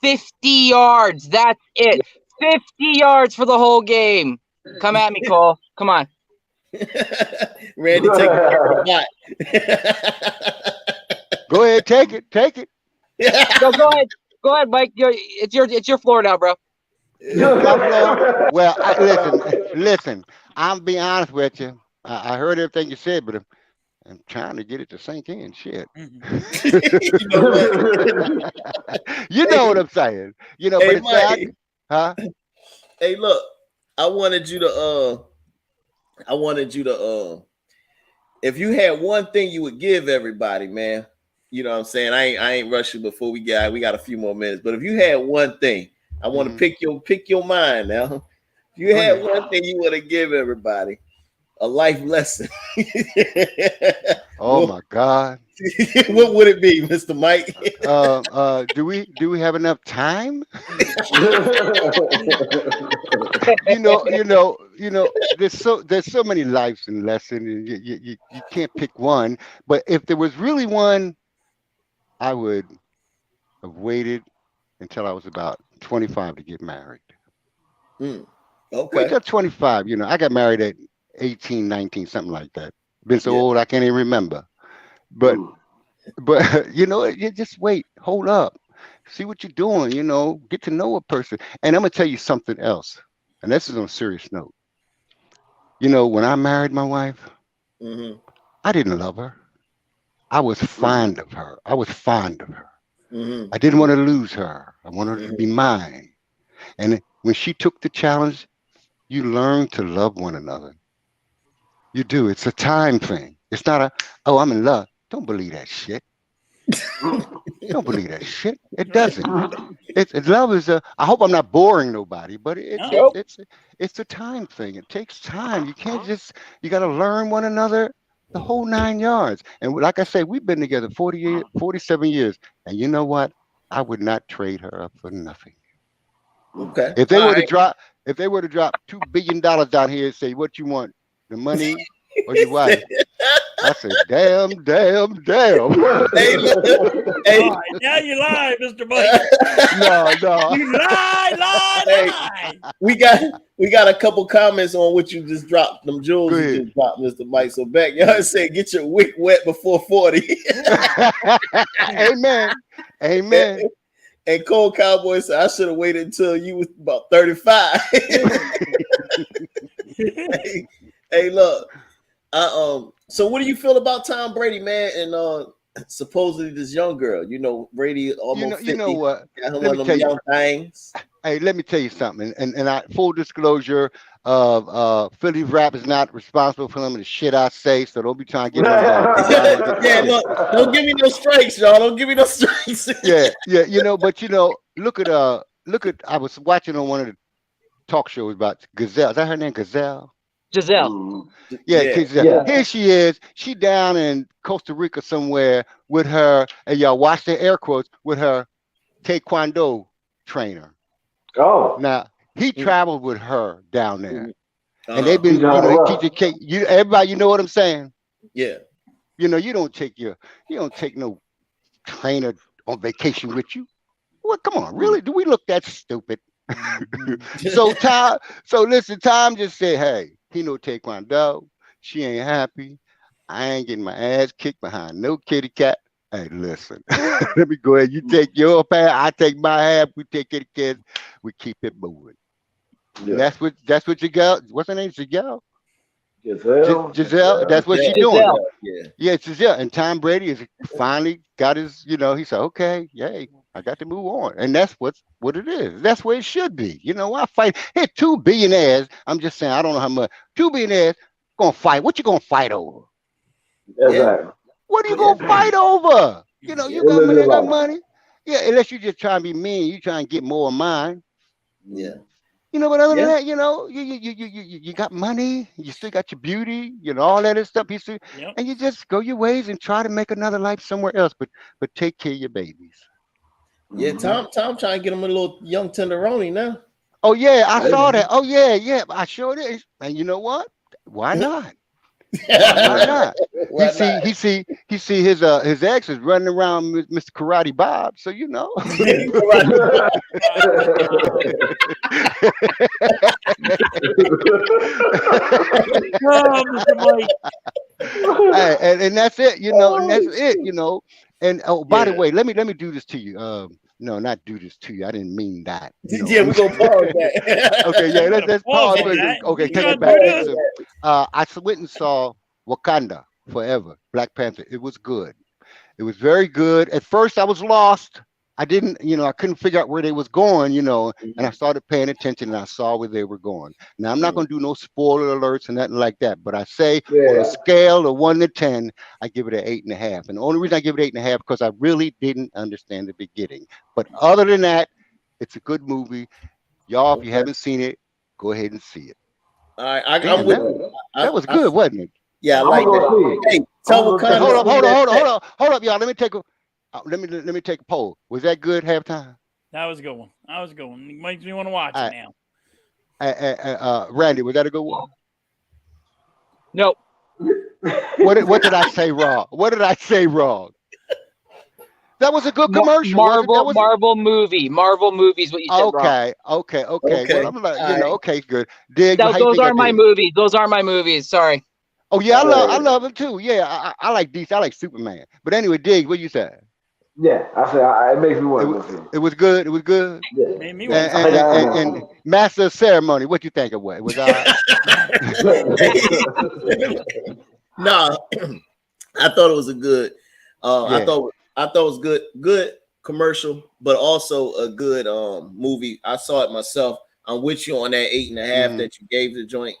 50 yards. That's it. 50 yards for the whole game. Come at me, Cole. Come on. Randy taking care of the bot. Go ahead, take it. Go ahead, Mike. It's your floor now, bro. Well, listen. I'll be honest with you. I heard everything you said, but I'm trying to get it to sink in. Shit. You know what? You know what I'm saying. You know, Hey, but it's sad. Mike. Huh? Hey, look, I wanted you to if you had one thing you would give everybody, man, you know what I'm saying? I ain't rushing before we got a few more minutes, but if you had one thing, I want to pick your mind now. If you had one thing you want to give everybody, a life lesson. Oh my God. What would it be, Mr. Mike? Do we have enough time? you know, there's so many lives and lessons, and you can't pick one. But if there was really one, I would have waited until I was about 25 to get married. Okay. Wait till 25. You know, I got married at 18, 19, something like that. Been so old I can't even remember. But you know, you just wait, hold up, see what you're doing, you know, get to know a person. And I'm gonna tell you something else, and this is on a serious note. You know, when I married my wife, I didn't love her. I was fond of her. I didn't want to lose her. I wanted her to be mine. And when she took the challenge, you learn to love one another. You do. It's a time thing. It's not oh, I'm in love. Don't believe that shit. Don't believe that shit. It doesn't. Love is I hope I'm not boring nobody, but it's a time thing. It takes time. You can't you got to learn one another the whole 9 yards. And like I say, we've been together 47 years. And you know what? I would not trade her up for nothing. Okay. If they were to drop $2 billion down here and say, what you want, the money or your wife? I said, damn. Hey, look, hey. All right, now you lie, Mr. Mike. No. You lie. We got a couple comments on what you just dropped, them jewels you just dropped, Mr. Mike. So Backyard said, get your wick wet before 40. Amen. And Cold Cowboy said, I should have waited until you was about 35. hey, look. So what do you feel about Tom Brady, man? And supposedly this young girl, you know, Brady almost 50. You know what? Got him one of them young things. Hey, let me tell you something. And I full disclosure of Philly rap is not responsible for some of the shit I say, so don't be trying to get Yeah, look, don't give me no strikes, y'all. Don't give me no strikes. yeah, you know, but you know, look at I was watching on one of the talk shows about Gazelle. Is that her name, Gazelle? Giselle. Yeah. Here she is. She down in Costa Rica somewhere with her, and y'all watch the air quotes, with her Taekwondo trainer. Oh. Now, he traveled with her down there. And they've been, teaching everybody, you know what I'm saying? Yeah. You know, you don't take no trainer on vacation with you. Well, come on, really? Do we look that stupid? So listen, Tom just said, hey, he know Taekwondo. She ain't happy. I ain't getting my ass kicked behind no kitty cat. Hey, listen, let me go ahead. You take your half, I take my half. We take kitty cats. We keep it moving. Yeah. That's what you got. What's her name? Giselle. Giselle. That's what she's Giselle. doing. Yeah, Giselle. And Tom Brady is finally got his. He said, okay, yay, I got to move on, and that's what it is. That's where it should be. I fight. Hey, 2 billionaires. I'm just saying, I don't know how much. 2 billionaires gonna fight. What you gonna fight over? Exactly. What are you gonna fight over? You got money, I got money. Yeah, unless you just trying to be mean, you trying to get more of mine. Yeah. But other than that, you got money, you still got your beauty, all that other stuff. And you just go your ways and try to make another life somewhere else. But take care of your babies. Yeah, Tom trying to get him a little young tenderoni now. Oh yeah, I saw that. Oh yeah, I sure did. And you know what? Why not? Why not? He see his ex is running around with Mr. Karate Bob, so and that's it, and that's it, and by the way, let me do this to you. No, not do this to you. I didn't mean that. Yeah, we're gonna pause that. Okay, yeah, let's pause. Okay, take it back. Listen, I went and saw Wakanda Forever, Black Panther. It was good. It was very good. At first, I was lost. I didn't, I couldn't figure out where they was going, and I started paying attention and I saw where they were going. Now, I'm not going to do no spoiler alerts and nothing like that, but I say on a scale of 1 to 10, I give it an 8.5. And the only reason I give it 8.5 because I really didn't understand the beginning. But other than that, it's a good movie. Y'all, if you haven't seen it, go ahead and see it. All right, I'm with you. That was good, wasn't it? Yeah, I like that. Hey, tell Wakanda. Hold up, y'all. Let me take a poll. Was that good halftime? That was a good one. It makes me want to watch it now. Randy, was that a good one? Nope. What did I say wrong? What did I say wrong? That was a good commercial. Marvel movie. Marvel movies. What you said wrong. Okay. Well, I'm like, okay, good. Diggz, those aren't my movies. Those aren't my movies. Sorry. Oh yeah, I love them too. Yeah, I like DC. I like Superman. But anyway, Diggz, what you said? Yeah, I said it makes me want to see it. It was good. It was good. Yeah. Made me want to And Master of Ceremony, what you think of what? Was I? No, I thought it was a good. I thought it was good commercial, but also a good movie. I saw it myself. I'm with you on that 8.5 that you gave the joint.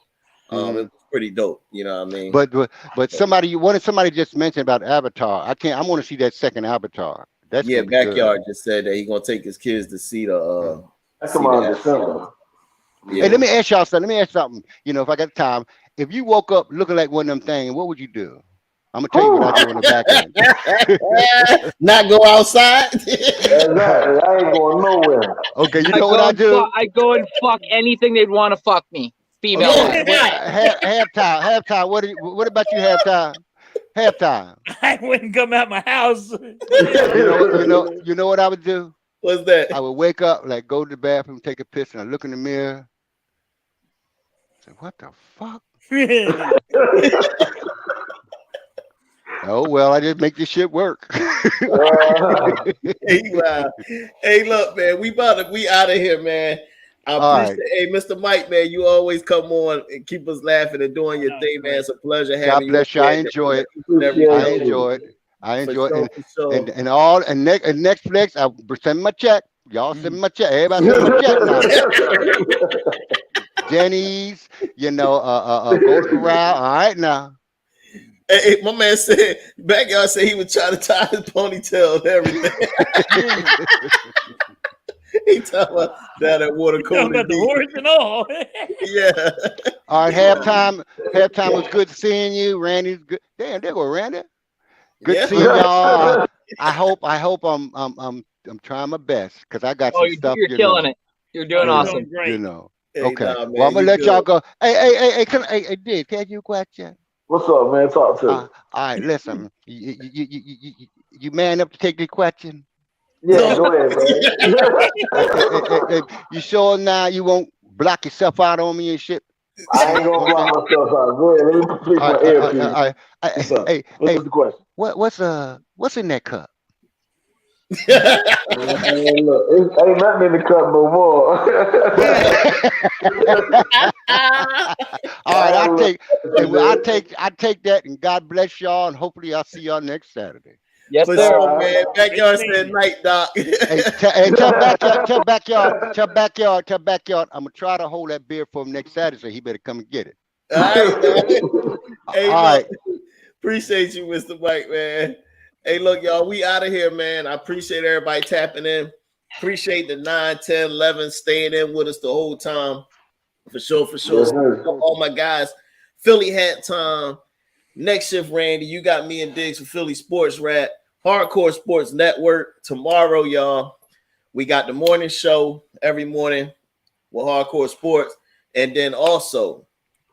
It was pretty dope. You know what I mean? But somebody just mentioned about Avatar. I want to see that second Avatar. That's Backyard just said that he's gonna take his kids to see the. That's come on December. Yeah. Hey, let me ask y'all something. If I got time, if you woke up looking like one of them things, what would you do? I'm gonna tell you what I do in the back end. Not go outside. Exactly. I ain't going nowhere. Okay, you know what I do? I go and fuck anything they'd want to fuck me. Female. Halftime. What about you, halftime? Halftime. I wouldn't come out my house. You know what I would do? What's that? I would wake up, like go to the bathroom, take a piss, and I look in the mirror. Say, what the fuck? Oh well, I just make this shit work. Hey, look, man, we out of here, man. I appreciate Hey, Mr. Mike, man, you always come on and keep us laughing and doing your thing, man. It's a pleasure having you. God bless you. I enjoy it. I enjoy it. And Netflix, I'll send my check. Y'all send my check. Everybody send my check now. Denny's, go to Corral. All right now. Hey, my man said, Backyard said he was trying to tie his ponytail and everything. He talking about that at water cooler. About the horse and all. Yeah. All right, halftime. Halftime was good seeing you. Randy's good. Damn, there go Randy. Good seeing y'all. I hope I'm trying my best because I got some stuff. You're killing it. You're doing awesome. Great. Okay. Nah, man, well, I'm gonna let y'all go. Hey, Dick, can you question? What's up, man? Talk to me. All right, listen. you man up to take the question? Yeah, go ahead, man. You sure now you won't block yourself out on me and shit? I ain't gonna block myself out. Go ahead, let me complete my earpiece. Hey, What's the question? What's in that cup? Man, look, ain't nothing in the cup no more. All right, I take that, and God bless y'all, and hopefully I'll see y'all next Saturday. Yes, For sir. sure, man. Backyard said night, Doc. Tell backyard. I'm gonna try to hold that beer for him next Saturday, so he better come and get it. All right, man. Hey, All right. Appreciate you, Mr. Mike, man. Hey, look, y'all, we out of here, man. I appreciate everybody tapping in. Appreciate the 9, 10, 11 staying in with us the whole time. For sure. All my guys, Philly Hat Time, Next Shift Randy, you got me and Diggz for Philly Sports Rap, Hardcore Sports Network. Tomorrow, y'all, we got the morning show every morning with Hardcore Sports. And then also,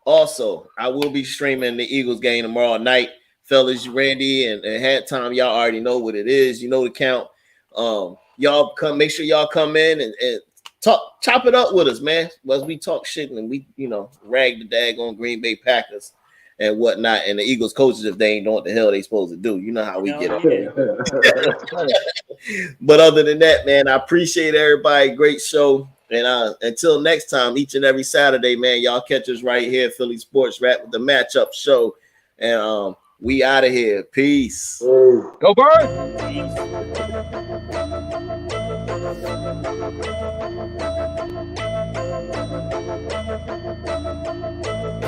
I will be streaming the Eagles game tomorrow night. Fellas, Randy and Hat Time, y'all already know what it is. You know the count. Y'all make sure y'all come in and chop it up with us, man. As we talk shit and we, rag the daggone Greenbay Packers and whatnot, and the Eagles coaches if they ain't know what the hell they supposed to do. You know how we get it. But other than that, man, I appreciate everybody. Great show. And until next time, each and every Saturday, man, y'all catch us right here at Philly Sports Rap with the matchup show. And we out of here. Peace. Go Birds!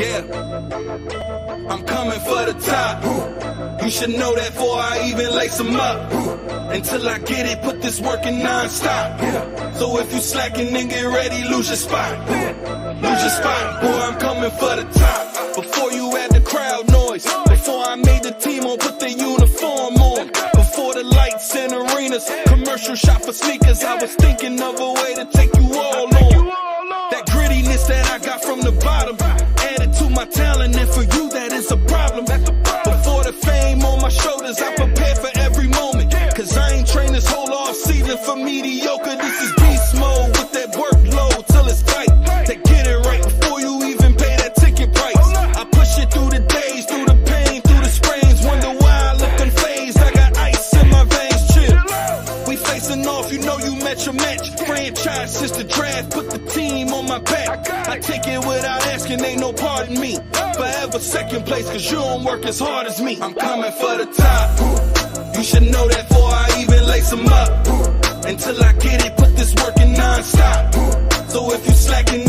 Yeah, I'm coming for the top. You should know that before I even lace them up. Until I get it, put this work in non-stop. So if you slacking, then get ready, lose your spot. Lose your spot, boy, I'm coming for the top. Before you had the crowd noise, before I made the team on, put the uniform on. Before the lights in arenas, commercial shop for sneakers, I was thinking of a way to take you all on. That grittiness that I got from the bottom, added to my talent, and for you that is a problem. Before the fame on my shoulders, I prepared for every moment. Cause I ain't trained this whole off season for mediocre. This is beast mode with that workload till it's tight. To get it right before you even pay that ticket price. I push it through the days, through the pain, through the sprains. Wonder why I look unfazed. I got ice in my veins, chill. We facing off, you know you met your match. Franchise since the draft, put the team on my back. I take it without asking, ain't no pardon me. Forever second place, cause you don't work as hard as me. I'm coming for the top. You should know that before I even lace them up. Until I get it, put this work in non-stop. So if you slacking,